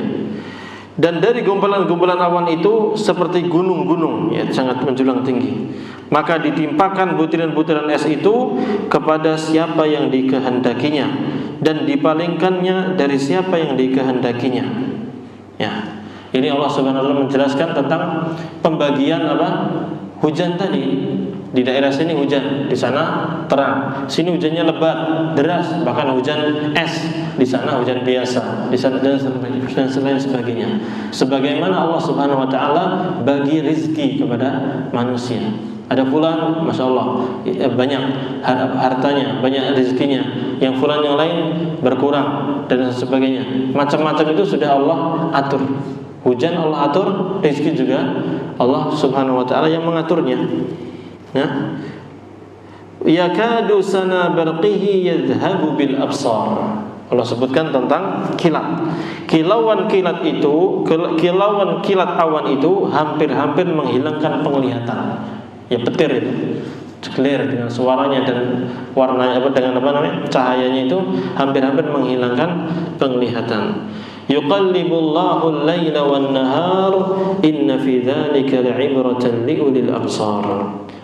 Speaker 1: Dan dari gumpalan-gumpalan awan itu seperti gunung-gunung, sangat menjulang tinggi. Maka ditimpakan butiran-butiran es itu kepada siapa yang dikehendakinya, dan dipalingkannya dari siapa yang dikehendakinya. Ini Allah Subhanahu wa taala menjelaskan tentang pembagian hujan tadi. Di daerah sini hujan, di sana terang. Sini hujannya lebat, deras, bahkan hujan es. Di sana hujan biasa, di sana dan selain sebagainya. Sebagaimana Allah Subhanahu wa taala bagi rezeki kepada manusia. Ada fulan, masya Allah, banyak hartanya, banyak rezekinya. Yang fulan yang lain berkurang dan sebagainya. Macam-macam itu sudah Allah atur. Hujan Allah atur, rezeki juga Allah Subhanahu wa taala yang mengaturnya. Yakadu sana barqihi yadhhabu bil absar. Allah sebutkan tentang kilat. Kilauan kilat awan itu hampir-hampir menghilangkan penglihatan. Petir itu, clear dengan suaranya dan warnanya cahayanya itu hampir-hampir menghilangkan penglihatan. Yuqallibullahu al-laila wan-nahar inna fi dzalika la'ibratan liulil absar.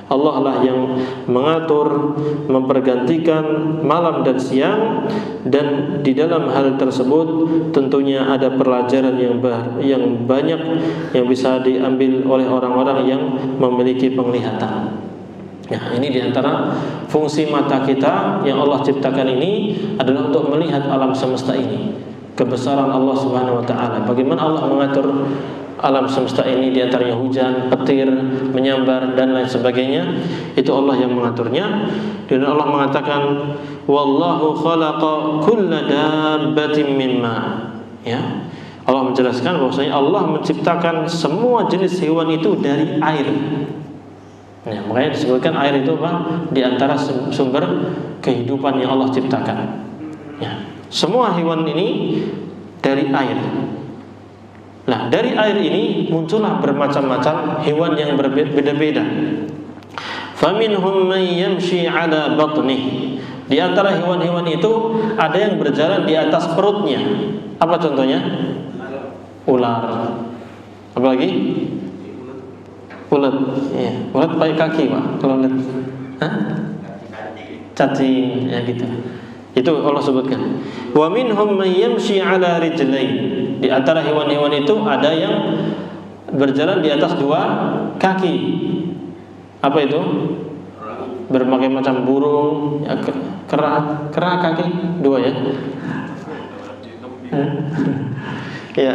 Speaker 1: Allah lah yang mengatur, mempergantikan malam dan siang, dan di dalam hal tersebut tentunya ada pelajaran yang banyak yang bisa diambil oleh orang-orang yang memiliki penglihatan. Ya, ini diantara fungsi mata kita yang Allah ciptakan ini adalah untuk melihat alam semesta ini, kebesaran Allah Subhanahu wa taala. Bagaimana Allah mengatur alam semesta ini, diantaranya hujan, petir, menyambar dan lain sebagainya. Itu Allah yang mengaturnya. Dan Allah mengatakan, wallahu khalaqa kulla dabbatin mimma. Ya. Allah menjelaskan bahwasanya Allah menciptakan semua jenis hewan itu dari air. Ya, makanya disebutkan air itu apa? Di antara sumber kehidupan yang Allah ciptakan. Ya. Semua hewan ini dari air. Nah, dari air ini muncullah bermacam-macam hewan yang berbeda-beda. Faminhum man yamshi 'ala batnih. Di antara hewan-hewan itu ada yang berjalan di atas perutnya. Apa contohnya? Ular. Apa lagi? Ulet. Iya, ulet pakai kaki, Pak. Kalau ulet. Hah? Cacing, ya gitu. Itu Allah sebutkan. Wa minhum man yamshi 'ala rijlain. Di antara hewan-hewan itu ada yang berjalan di atas dua kaki. Apa itu? Berbagai macam burung, ya, kera kaki dua ya. Ya.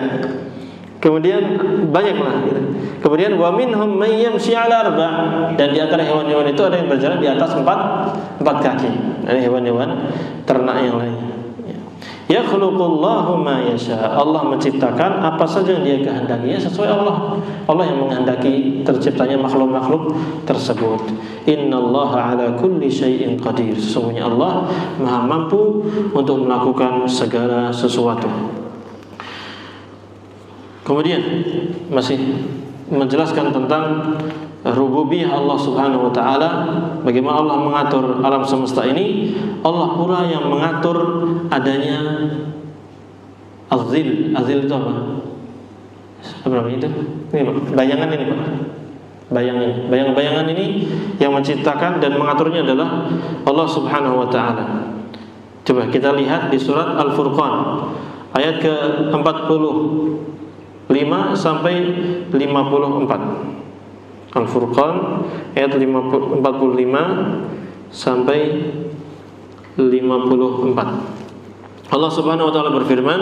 Speaker 1: Kemudian banyaklah gitu. Kemudian wa minhum may yamshi 'ala arba', dan di antara hewan-hewan itu ada yang berjalan di atas empat kaki. Ada hewan-hewan ternak yang lain. Ya khuluqullahu ma yasha. Allah menciptakan apa saja yang Dia kehendaki, sesuai Allah. Allah yang menghendaki terciptanya makhluk-makhluk tersebut. Innallaha 'ala kulli syai'in qadir. Sesungguhnya Allah Maha mampu untuk melakukan segala sesuatu. Kemudian masih menjelaskan tentang rububiyah Allah Subhanahu wa taala, bagaimana Allah mengatur alam semesta ini. Allah pula yang mengatur adanya azil. Azil itu apa? Apa namanya itu? Ini Pak, bayangan ini Pak. Bayangan ini yang menciptakan dan mengaturnya adalah Allah Subhanahu wa taala. Coba kita lihat di surat Al-Furqan ayat ke-45 sampai 54. Al-Furqan ayat 45 sampai 54. Allah Subhanahu wa taala berfirman,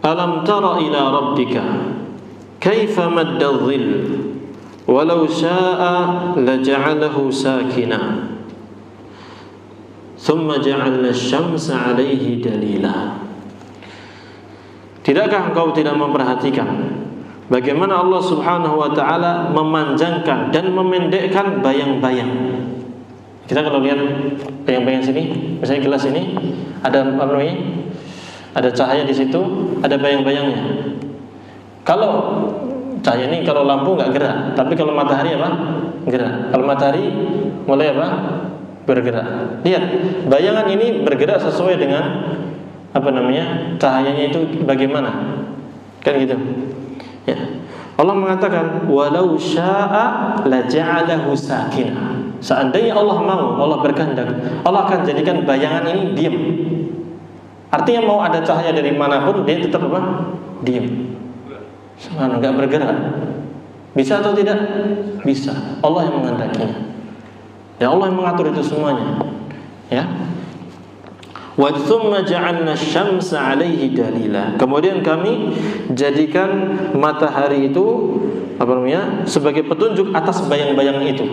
Speaker 1: "Alam tara ila rabbika kaifa madda adh-dhill walau syaa'a laja'alahu sakina thumma ja'alna asy-syamsa 'alaihi dalila." Tidakkah engkau tidak memperhatikan bagaimana Allah Subhanahu wa taala memanjangkan dan memendekkan bayang-bayang? Kita kalau lihat bayang-bayang sini, misalnya gelas ini ada apa namanya? Ada cahaya di situ, ada bayang-bayangnya. Kalau cahaya ini kalau lampu nggak gerak, tapi kalau matahari apa? Gerak. Kalau matahari mulai apa? Bergerak. Lihat, bayangan ini bergerak sesuai dengan apa namanya? Cahayanya itu bagaimana? Kan gitu. Ya. Allah mengatakan walau syaa'a laja'alahu sakinah. Seandainya Allah mau, Allah berkehendak, Allah akan jadikan bayangan ini diam. Artinya mau ada cahaya dari manapun dia tetap apa? Diam. Subhanallah, enggak bergerak. Bisa atau tidak? Bisa. Allah yang menghendakinya. Ya, Allah yang mengatur itu semuanya. Ya. Wa tsumma ja'alna asy-syamsa 'alaihi dalila. Kemudian kami jadikan matahari itu apa namanya? Sebagai petunjuk atas bayang-bayang itu.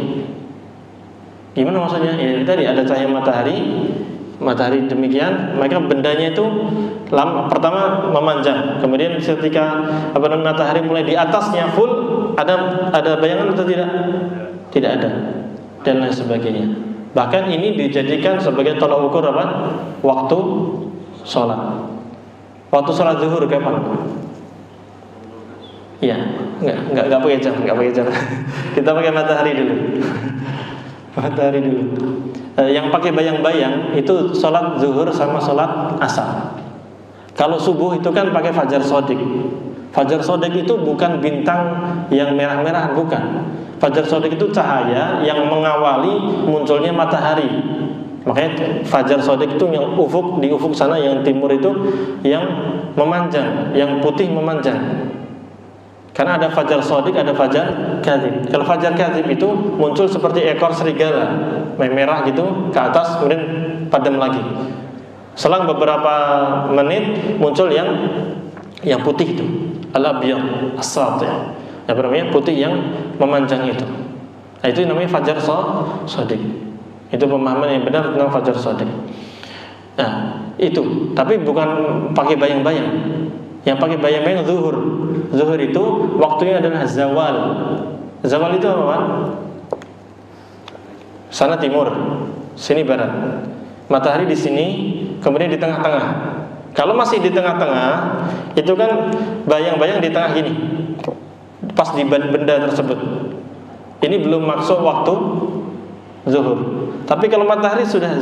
Speaker 1: Gimana maksudnya? Ya tadi ada cahaya matahari demikian, maka bendanya itu pertama memanjang. Kemudian ketika apa namanya matahari mulai di atasnya full, ada bayangan atau tidak? Tidak ada. Dan lain sebagainya. Bahkan ini dijadikan sebagai tolak ukur apa? Waktu sholat. Waktu sholat zuhur kapan? Iya, enggak pakai jam, Kita pakai matahari dulu. Matahari dulu. Yang pakai bayang-bayang itu sholat zuhur sama sholat asar. Kalau subuh itu kan pakai fajar shodiq. Fajar shodiq itu bukan bintang yang merah-merah, bukan. Fajar shodiq itu cahaya yang mengawali munculnya matahari. Makanya fajar shodiq itu yang di ufuk sana, yang timur itu yang memanjang, yang putih memanjang. Karena ada fajar shodiq, ada fajar kadzib. Kalau fajar kadzib itu muncul seperti ekor serigala, merah gitu ke atas, kemudian padam lagi. Selang beberapa menit muncul yang putih itu, al-abyad as-sati', apa namanya, putih yang memanjang itu. Nah, itu namanya fajar shodiq. Itu pemahaman yang benar tentang fajar shodiq. Nah, itu. Tapi bukan pakai bayang-bayang. Yang pakai bayang-bayang zuhur. Zuhur itu waktunya adalah zawal. Zawal itu apa, Pak? Sana timur, sini barat. Matahari di sini, kemudian di tengah-tengah. Kalau masih di tengah-tengah, itu kan bayang-bayang di tengah gini, pas di benda tersebut. Ini belum masuk waktu zuhur. Tapi kalau matahari sudah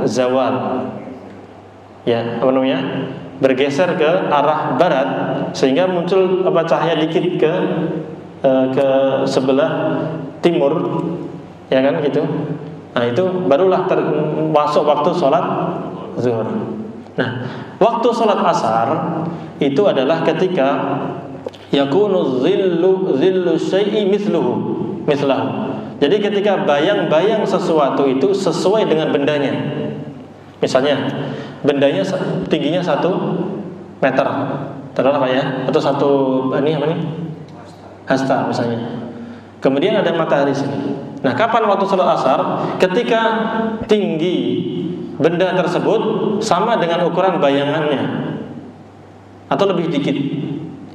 Speaker 1: zawal, ya, apa namanya, bergeser ke arah barat, sehingga muncul cahaya dikit ke sebelah timur, ya kan gitu. Nah, itu barulah masuk waktu sholat zuhur. Nah, waktu sholat asar itu adalah ketika yakunu zillu syai'i mislahu. Jadi ketika bayang-bayang sesuatu itu sesuai dengan bendanya. Misalnya bendanya tingginya 1 meter, terlalu apa ya? Atau hasta misalnya. Kemudian ada matahari sini. Nah, kapan waktu sholat asar? Ketika tinggi benda tersebut sama dengan ukuran bayangannya, atau lebih dikit,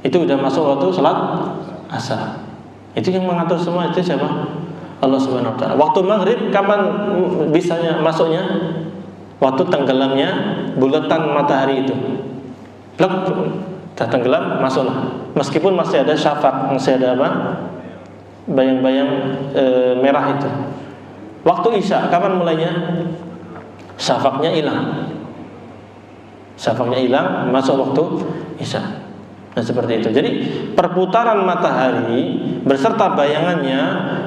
Speaker 1: itu udah masuk waktu sholat asar. Itu yang mengatur semua itu siapa? Allah Subhanahu Wa Taala. Waktu maghrib kapan bisanya masuknya? Waktu tenggelamnya bulatan matahari itu. Plek, tenggelam, masuklah. Meskipun masih ada syafaq, masih ada apa? Bayang-bayang merah itu. Waktu isya kapan mulainya? Syafaqnya hilang. Syafaqnya hilang, masuk waktu isya. Nah, seperti itu. Jadi perputaran matahari beserta bayangannya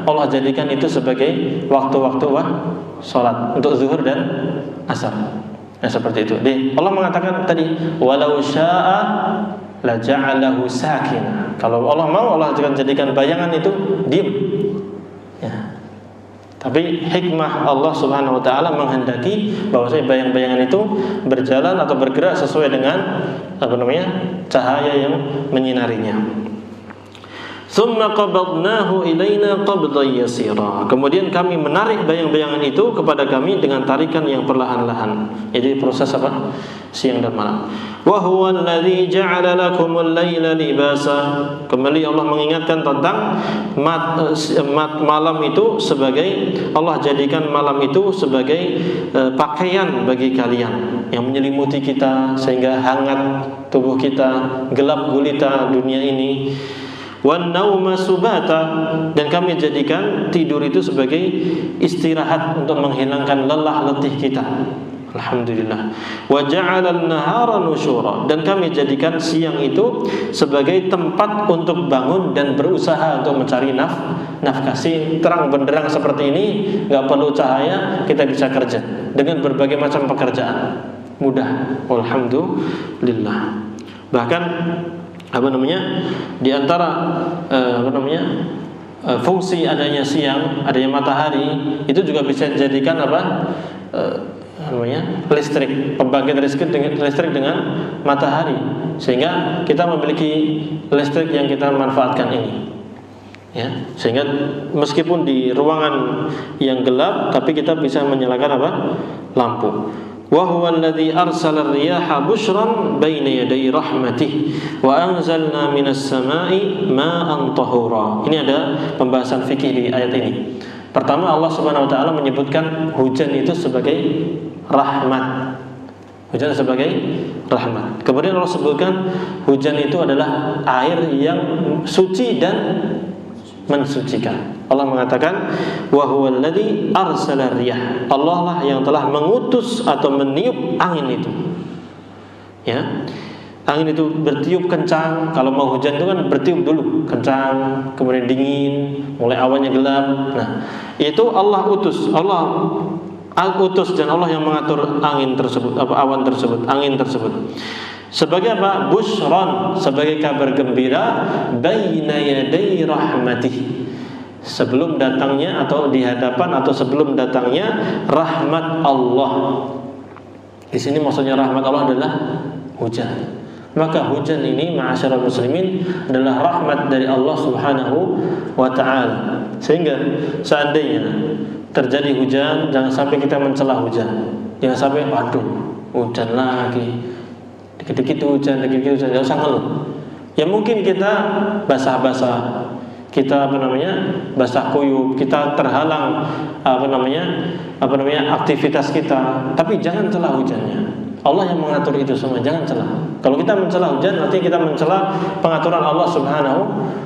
Speaker 1: Allah jadikan itu sebagai waktu-waktu sholat untuk zuhur dan asar. Nah, seperti itu. Allah mengatakan tadi, walau syaa la ja'alahu sakin. Kalau Allah mau, Allah akan jadikan bayangan itu diam. Ya. Tapi hikmah Allah Subhanahu Wa Taala menghendaki bahwasanya bayang-bayangan itu berjalan atau bergerak sesuai dengan cahaya yang menyinarinya. Tsumma qabadnahu ilaina qabdan yasira. Kemudian kami menarik bayang-bayangan itu kepada kami dengan tarikan yang perlahan-lahan. Jadi proses apa? Siang dan malam. Wa huwa alladzi ja'ala lakumul laila libasa. Kembali Allah mengingatkan tentang malam itu sebagai, Allah jadikan malam itu sebagai pakaian bagi kalian yang menyelimuti kita sehingga hangat tubuh kita, gelap gulita dunia ini. Wan nauma subata, dan kami jadikan tidur itu sebagai istirahat untuk menghilangkan lelah letih kita. Alhamdulillah. Wa ja'ala an-nahara nusyura, dan kami jadikan siang itu sebagai tempat untuk bangun dan berusaha untuk mencari nafkah. Terang benderang seperti ini, enggak perlu cahaya, kita bisa kerja dengan berbagai macam pekerjaan. Mudah. Alhamdulillah. Bahkan di antara fungsi adanya siang, adanya matahari itu juga bisa dijadikan listrik, pembangkit listrik dengan matahari, sehingga kita memiliki listrik yang kita manfaatkan ini. Ya, sehingga meskipun di ruangan yang gelap, tapi kita bisa menyalakan lampu. Wa huwa alladhi arsala ar-riyaha bushran baina yaday rahmatih wa anzalna minas sama'i ma'an tahura. Ini ada pembahasan fikih di ayat ini. Pertama, Allah Subhanahu wa taala menyebutkan hujan itu sebagai rahmat. Hujan sebagai rahmat. Kemudian Allah sebutkan hujan itu adalah air yang suci dan mensucikan. Allah mengatakan wa huwal ladzi arsala riyah. Allah lah yang telah mengutus atau meniup angin itu. Ya. Angin itu bertiup kencang. Kalau mau hujan itu kan bertiup dulu kencang, kemudian dingin, mulai awannya gelap. Nah, itu Allah utus dan Allah yang mengatur angin tersebut, awan tersebut, angin tersebut. Sebagai apa? Busyran, sebagai kabar gembira baina yaday rahmatih, sebelum datangnya atau di hadapan atau sebelum datangnya rahmat Allah. Di sini maksudnya rahmat Allah adalah hujan. Maka hujan ini ma'asyiral muslimin adalah rahmat dari Allah Subhanahu wa taala. Sehingga seandainya terjadi hujan, jangan sampai kita mencela hujan. Jangan sampai waduh, hujan lagi. Dikit-dikit hujan, jangan usah ngeluh. Ya mungkin kita basah-basah, kita basah kuyup, kita terhalang aktivitas kita, tapi jangan celah hujannya. Allah yang mengatur itu semua, jangan celah. Kalau kita mencela hujan, nanti kita mencela pengaturan Allah Subhanahu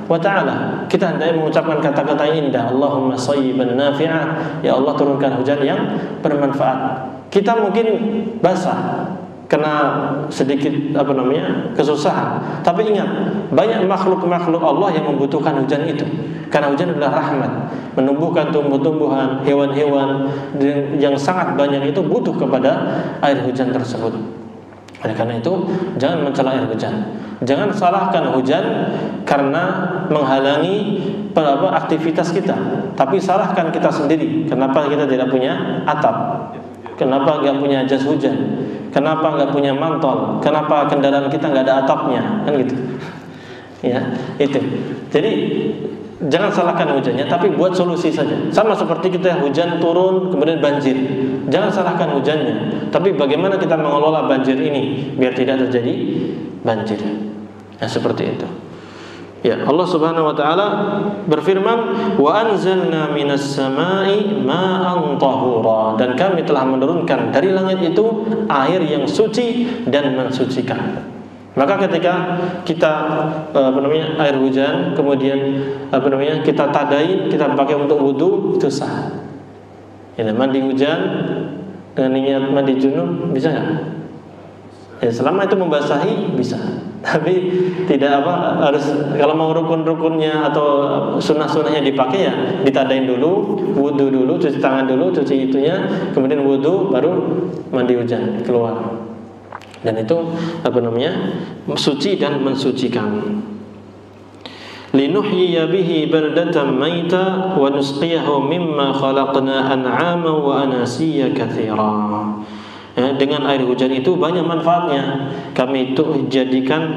Speaker 1: wa taala. Kita hendaknya mengucapkan kata-kata indah, Allahumma shayyiban nafi'ah, ya Allah turunkan hujan yang bermanfaat. Kita mungkin basah, kena sedikit kesusahan, tapi ingat, banyak makhluk-makhluk Allah yang membutuhkan hujan itu. Karena hujan adalah rahmat, menumbuhkan tumbuh-tumbuhan, hewan-hewan yang sangat banyak itu butuh kepada air hujan tersebut. Oleh karena itu, jangan mencela air hujan. Jangan salahkan hujan karena menghalangi aktivitas kita, tapi salahkan kita sendiri. Kenapa kita tidak punya atap? Kenapa nggak punya jas hujan? Kenapa nggak punya mantol? Kenapa kendaraan kita nggak ada atapnya? Kan gitu. Ya, itu. Jadi jangan salahkan hujannya, tapi buat solusi saja. Sama seperti kita hujan turun kemudian banjir. Jangan salahkan hujannya, tapi bagaimana kita mengelola banjir ini biar tidak terjadi banjir. Ya, seperti itu. Ya, Allah Subhanahu wa taala berfirman, "Wa anzalna minas sama'i ma'an tahura." Dan kami telah menurunkan dari langit itu air yang suci dan mensucikan. Maka ketika kita air hujan kemudian kita tadain, kita pakai untuk wudu, itu sah. Ya, mandi hujan dengan niat mandi junub bisa enggak? Ya, selama itu membasahi bisa. Tapi tidak harus, kalau mau rukun-rukunnya atau sunnah-sunnahnya dipakai ya ditadain dulu, wudu dulu, cuci tangan dulu, cuci itunya, kemudian wudu baru mandi hujan keluar. Dan itu suci dan mensucikan. Linuhyiya bihi baldatan maita wa nusqiyahu mimma khalaqna an'ama wa anasiya katsira. Ya, dengan air hujan itu banyak manfaatnya. Kami itu jadikan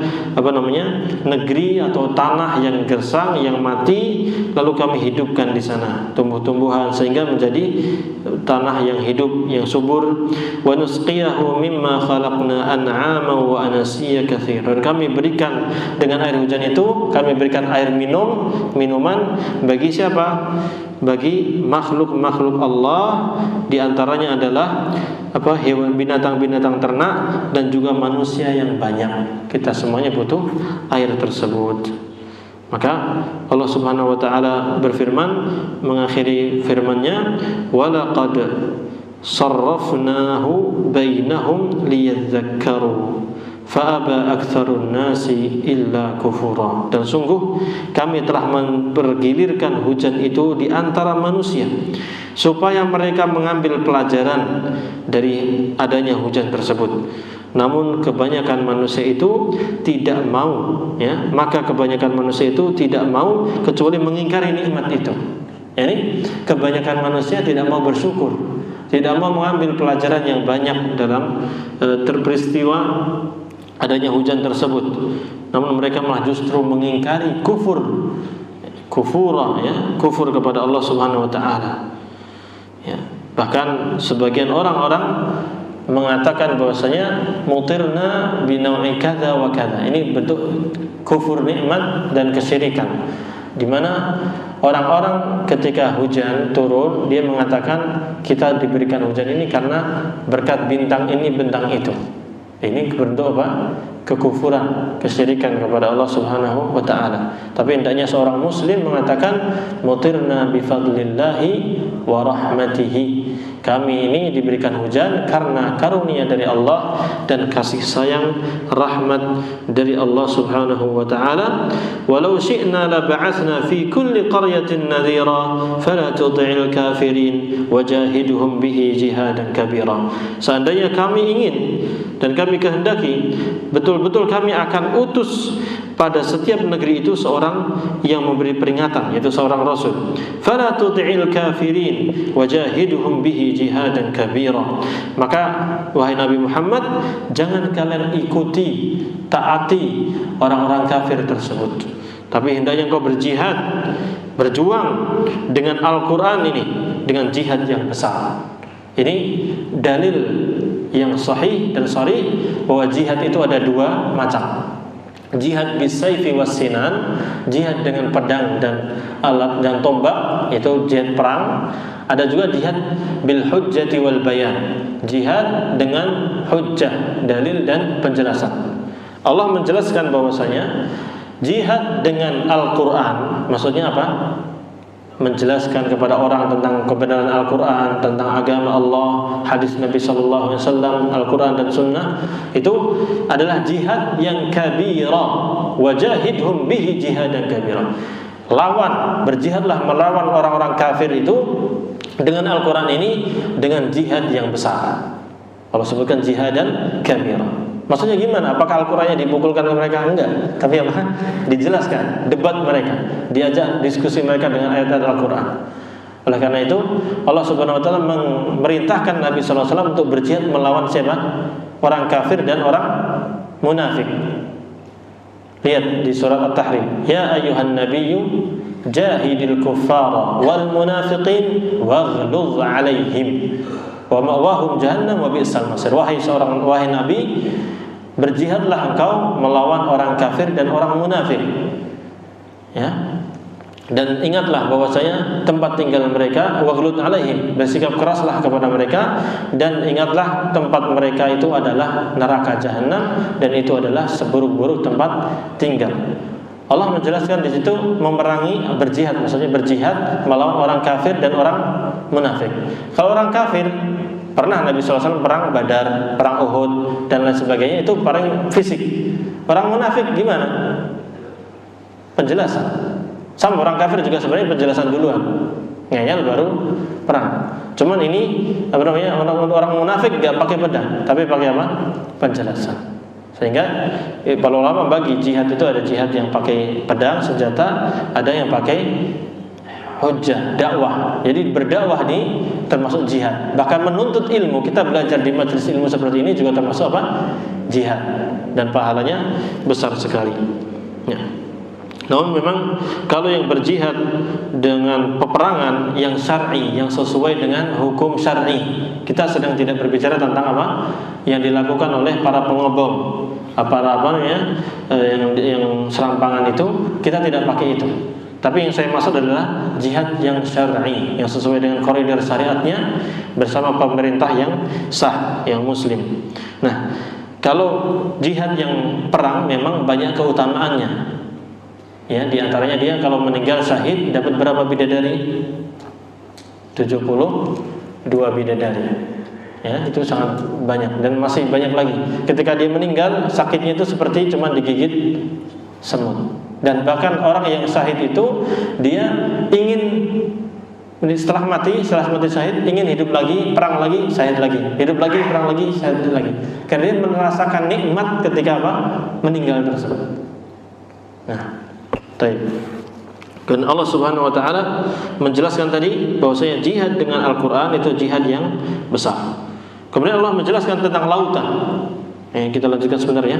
Speaker 1: negeri atau tanah yang gersang, yang mati, lalu kami hidupkan di sana tumbuh-tumbuhan sehingga menjadi tanah yang hidup, yang subur. Wa nusqiyahu mimma khalaqna an'ama wa anasiya katsira. Dan kami berikan dengan air hujan itu, kami berikan air minuman bagi siapa? Bagi makhluk-makhluk Allah, di antaranya adalah hewan, binatang-binatang ternak dan juga manusia yang banyak. Kita semuanya butuh air tersebut. Maka Allah Subhanahu wa taala berfirman, mengakhiri firman-Nya, "Wa laqad sarrafnahu bainahum liyadhakkaru fa'aba aktsarun nasi illa kufura." Dan sungguh kami telah mempergilirkan hujan itu di antara manusia supaya mereka mengambil pelajaran dari adanya hujan tersebut. Namun kebanyakan manusia itu tidak mau, ya. Maka kebanyakan manusia itu tidak mau kecuali mengingkari nikmat itu. Yani kebanyakan manusia tidak mau bersyukur, tidak mau mengambil pelajaran yang banyak dalam peristiwa adanya hujan tersebut. Namun mereka malah justru mengingkari kufur kepada Allah Subhanahu wa taala. Ya, bahkan sebagian orang-orang mengatakan bahwasanya mutirna binau'i kadza wa kadza. Ini bentuk kufur nikmat dan kesyirikan, di mana orang-orang ketika hujan turun dia mengatakan kita diberikan hujan ini karena berkat bintang ini bintang itu. Ini bentuk kekufuran, kesyirikan kepada Allah Subhanahu wa taala. Tapi hendaknya seorang muslim mengatakan mutirna bi fadlillahi wa rahmatihi. Kami ini diberikan hujan karena karunia dari Allah dan kasih sayang rahmat dari Allah Subhanahu wa taala. Walau syi'na la ba'atsna fi kulli qaryatin nadhira fala tuti'il kafirin wajahidhum bihi jihadan kabira. Seandainya kami ingin dan kami kehendaki, betul-betul kami akan utus pada setiap negeri itu seorang yang memberi peringatan, yaitu seorang rasul. Fala tuti'il kafirin wajahidhum bihi jihadan kabira. Maka wahai Nabi Muhammad, jangan kalian ikuti, taati orang-orang kafir tersebut, tapi hendaknya engkau berjihad, berjuang dengan Al-Quran ini, dengan jihad yang besar. Ini dalil yang sahih dan sharih bahwa jihad itu ada dua macam. Jihad bisayfi wassinan, jihad dengan pedang dan alat dan tombak, itu jihad perang. Ada juga jihad bil hujjati wal bayan, jihad dengan hujjah, dalil dan penjelasan. Allah menjelaskan bahwasanya jihad dengan Al-Quran, maksudnya apa? Menjelaskan kepada orang tentang kebenaran Al-Quran, tentang agama Allah, hadis Nabi SAW, Al-Quran dan Sunnah, itu adalah jihad yang kabira. Wajahidhum bihi jihadan kabira. Lawan, berjihadlah melawan orang-orang kafir itu dengan Al-Quran ini, dengan jihad yang besar. Allah sebutkan jihadan kabira. Maksudnya gimana? Apakah Al-Qurannya dipukulkan ke mereka? Enggak. Tapi apa? Dijelaskan, debat mereka, diajak diskusi mereka dengan ayat-ayat Al-Quran. Oleh karena itu, Allah Subhanahu wa taala memerintahkan Nabi sallallahu alaihi wasallam untuk berjihad melawan siapa? Orang kafir dan orang munafik. Lihat di surat At-Tahrim, ya ayyuhan nabiyyu jahidil kuffara wal munafiqin waghluz alaihim wa ma'wahum jahannam wa bi'sal masir. Wahai Nabi, berjihadlah engkau melawan orang kafir dan orang munafik. Ya. Dan ingatlah bahwasanya tempat tinggal mereka waghluz alaihim, bersikap keraslah kepada mereka, dan ingatlah tempat mereka itu adalah neraka jahanam, dan itu adalah seburuk-buruk tempat tinggal. Allah menjelaskan di situ memerangi, berjihad, maksudnya berjihad melawan orang kafir dan orang munafik. Kalau orang kafir, pernah Nabi SAW perang Badar, perang Uhud dan lain sebagainya, itu perang fisik. Orang munafik gimana? Penjelasan. Sama orang kafir juga sebenarnya penjelasan duluan, ngeyel baru perang. Cuman ini apa namanya, orang munafik gak pakai pedang, tapi pakai apa? Penjelasan. Sehingga para ulama bagi jihad itu ada jihad yang pakai pedang, senjata, ada yang pakai hujjah, dakwah. Jadi berdakwah ini termasuk jihad. Bahkan menuntut ilmu, kita belajar di majelis ilmu seperti ini juga termasuk apa? Jihad. Dan pahalanya besar sekali. Ya. Namun memang kalau yang berjihad dengan peperangan yang syar'i, yang sesuai dengan hukum syar'i, kita sedang tidak berbicara tentang apa yang dilakukan oleh para pengobom, yang serampangan itu, kita tidak pakai itu. Tapi yang saya maksud adalah jihad yang syar'i, yang sesuai dengan koridor syariatnya, bersama pemerintah yang sah, yang muslim. Nah, kalau jihad yang perang memang banyak keutamaannya. Ya, di antaranya dia kalau meninggal syahid dapat berapa bidadari? 72 bidadari. Ya, itu sangat banyak dan masih banyak lagi. Ketika dia meninggal, sakitnya itu seperti cuma digigit semut. Dan bahkan orang yang syahid itu dia ingin setelah mati syahid ingin hidup lagi, perang lagi, syahid lagi, hidup lagi, perang lagi, syahid lagi. Karena dia merasakan nikmat ketika apa? Meninggal tersebut. Nah, dan Allah Subhanahu wa taala menjelaskan tadi bahwasanya jihad dengan Al-Qur'an itu jihad yang besar. Kemudian Allah menjelaskan tentang lautan. Kita lanjutkan sebentar ya.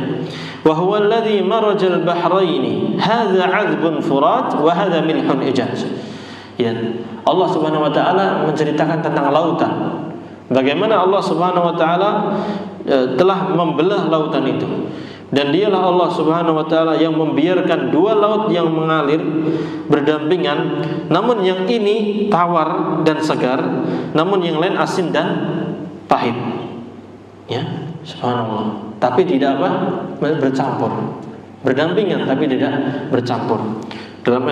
Speaker 1: Wa huwa alladhi marajal bahraini hadza 'adbun furat wa hadza milhun ijaz. Ya, Allah Subhanahu wa taala menceritakan tentang lautan. Bagaimana Allah Subhanahu wa taala telah membelah lautan itu. Dan dialah Allah Subhanahu wa taala yang membiarkan dua laut yang mengalir berdampingan, namun yang ini tawar dan segar, namun yang lain asin dan pahit. Ya, subhanallah. Tapi tidak apa? Bercampur. Berdampingan tapi tidak bercampur. Dalam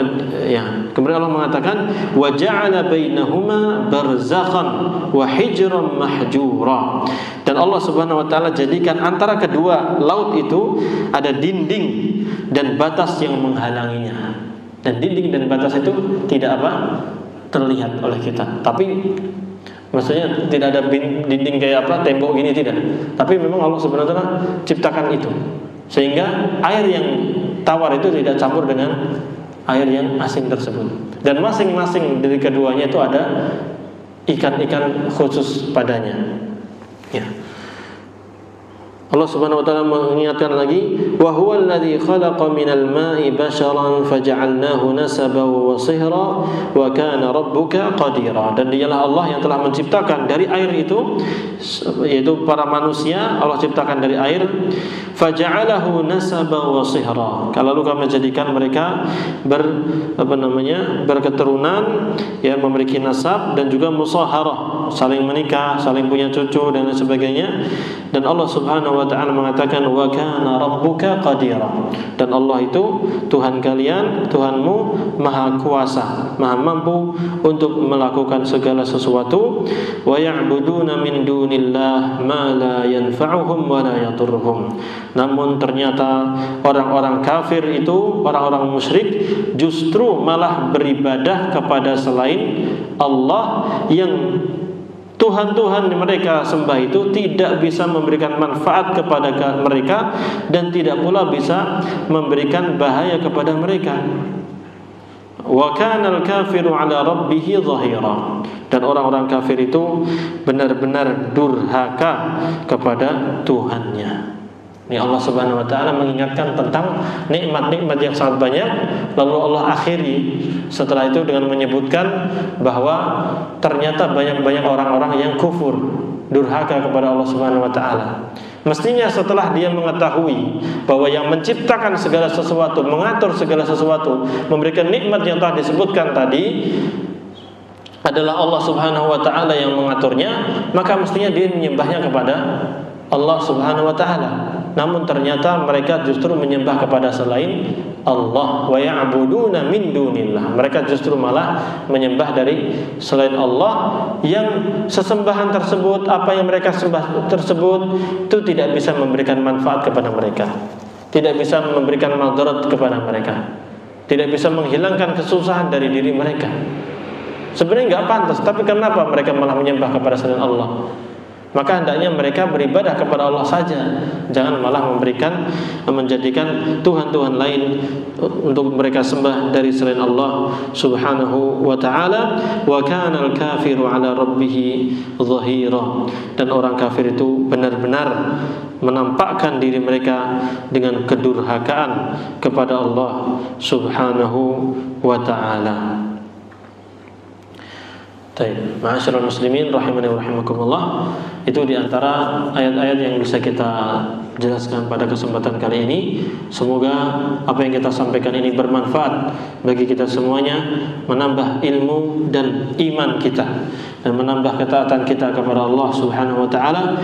Speaker 1: kemudian Allah mengatakan wa ja'ala bainahuma barzakhan wa hijran mahjura. Dan Allah Subhanahu wa taala jadikan antara kedua laut itu ada dinding dan batas yang menghalanginya. Dan dinding dan batas itu tidak terlihat oleh kita. Tapi maksudnya tidak ada dinding kayak tembok gini, tidak. Tapi memang Allah Subhanahu wa taala ciptakan itu. Sehingga air yang tawar itu tidak campur dengan air yang asin tersebut. Dan masing-masing dari keduanya itu ada ikan-ikan khusus padanya. Ya. Allah Subhanahu wa taala mengingatkan lagi, wa huwal ladzi khalaqa minal ma'i basharan faja'alnahu nasaban wa sihra wa kana rabbuka qadira. Dan dialah Allah yang telah menciptakan dari air itu, yaitu para manusia Allah ciptakan dari air, faja'alahu nasaban wa sihra. Lalu kami jadikan mereka berketurunan, ya, memiliki nasab dan juga musaharah, saling menikah, saling punya cucu dan lain sebagainya. Dan Allah Subhanahu wa ta'ala mengatakan wa kana rabbuka qadira. Dan Allah itu Tuhan kalian, Tuhanmu maha kuasa, maha mampu untuk melakukan segala sesuatu. Wa ya'buduna min dunillah ma la yanfa'uhum wa la yadurruhum. Namun ternyata orang-orang kafir itu, orang-orang musyrik, justru malah beribadah kepada selain Allah yang Tuhan-Tuhan yang mereka sembah itu tidak bisa memberikan manfaat kepada mereka dan tidak pula bisa memberikan bahaya kepada mereka. Wa kana al-kafiru 'ala rabbih dhahira. Dan orang-orang kafir itu benar-benar durhaka kepada Tuhannya. Ini Allah Subhanahu wa taala mengingatkan tentang nikmat-nikmat yang sangat banyak. Lalu Allah akhiri setelah itu dengan menyebutkan bahwa ternyata banyak-banyak orang-orang yang kufur, durhaka kepada Allah Subhanahu wa taala. Mestinya setelah dia mengetahui bahwa yang menciptakan segala sesuatu, mengatur segala sesuatu, memberikan nikmat yang telah disebutkan tadi adalah Allah Subhanahu wa taala yang mengaturnya, maka mestinya dia menyembahnya kepada Allah Subhanahu wa taala. Namun ternyata mereka justru menyembah kepada selain Allah. Wa ya'buduna min dunillah. Mereka justru malah menyembah dari selain Allah, yang sesembahan tersebut, apa yang mereka sembah tersebut itu tidak bisa memberikan manfaat kepada mereka, tidak bisa memberikan madarat kepada mereka, tidak bisa menghilangkan kesusahan dari diri mereka. Sebenarnya nggak pantas, tapi kenapa mereka malah menyembah kepada selain Allah? Maka hendaknya mereka beribadah kepada Allah saja, jangan malah menjadikan Tuhan-Tuhan lain untuk mereka sembah dari selain Allah Subhanahu wa ta'ala. Wa kana al-kafiru 'ala rabbih dhahira. Dan orang kafir itu benar-benar menampakkan diri mereka dengan kedurhakaan kepada Allah Subhanahu wa ta'ala. Baik, ma'asyiral muslimin rahimani wa rahimakumullah. Itu diantara ayat-ayat yang bisa kita jelaskan pada kesempatan kali ini. Semoga apa yang kita sampaikan ini bermanfaat bagi kita semuanya, menambah ilmu dan iman kita, dan menambah ketaatan kita kepada Allah Subhanahu wa taala,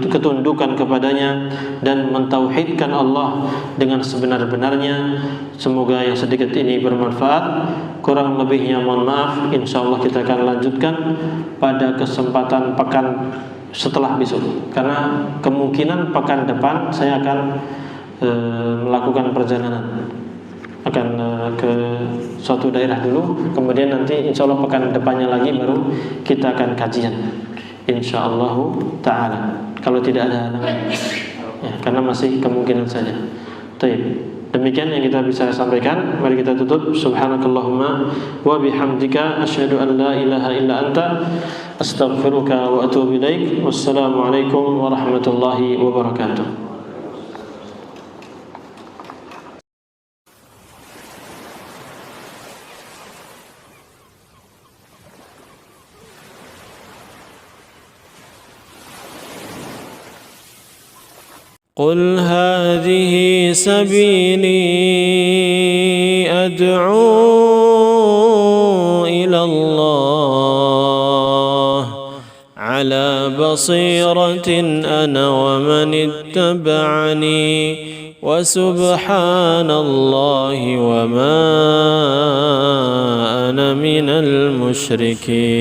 Speaker 1: ketundukan kepadanya, dan mentauhidkan Allah dengan sebenar-benarnya. Semoga yang sedikit ini bermanfaat. Kurang lebihnya mohon maaf. Insyaallah kita akan lanjutkan pada kesempatan pekan setelah besok, karena kemungkinan pekan depan saya akan melakukan perjalanan, akan ke suatu daerah dulu, kemudian nanti insyaallah pekan depannya lagi baru kita akan kajian insyaallah ta'ala, kalau tidak ada halangan ya, karena masih kemungkinan saja. Baik, demikian yang kita bisa sampaikan. Mari kita tutup. Subhanakallahumma wa bihamdika asyhadu an la ilaha illa anta astaghfiruka wa atubu ilaik. Wassalamualaikum warahmatullahi wabarakatuh. قل هذه سبيلي أدعو إلى الله على بصيرة أنا ومن اتبعني
Speaker 2: وسبحان الله وما أنا من المشركين.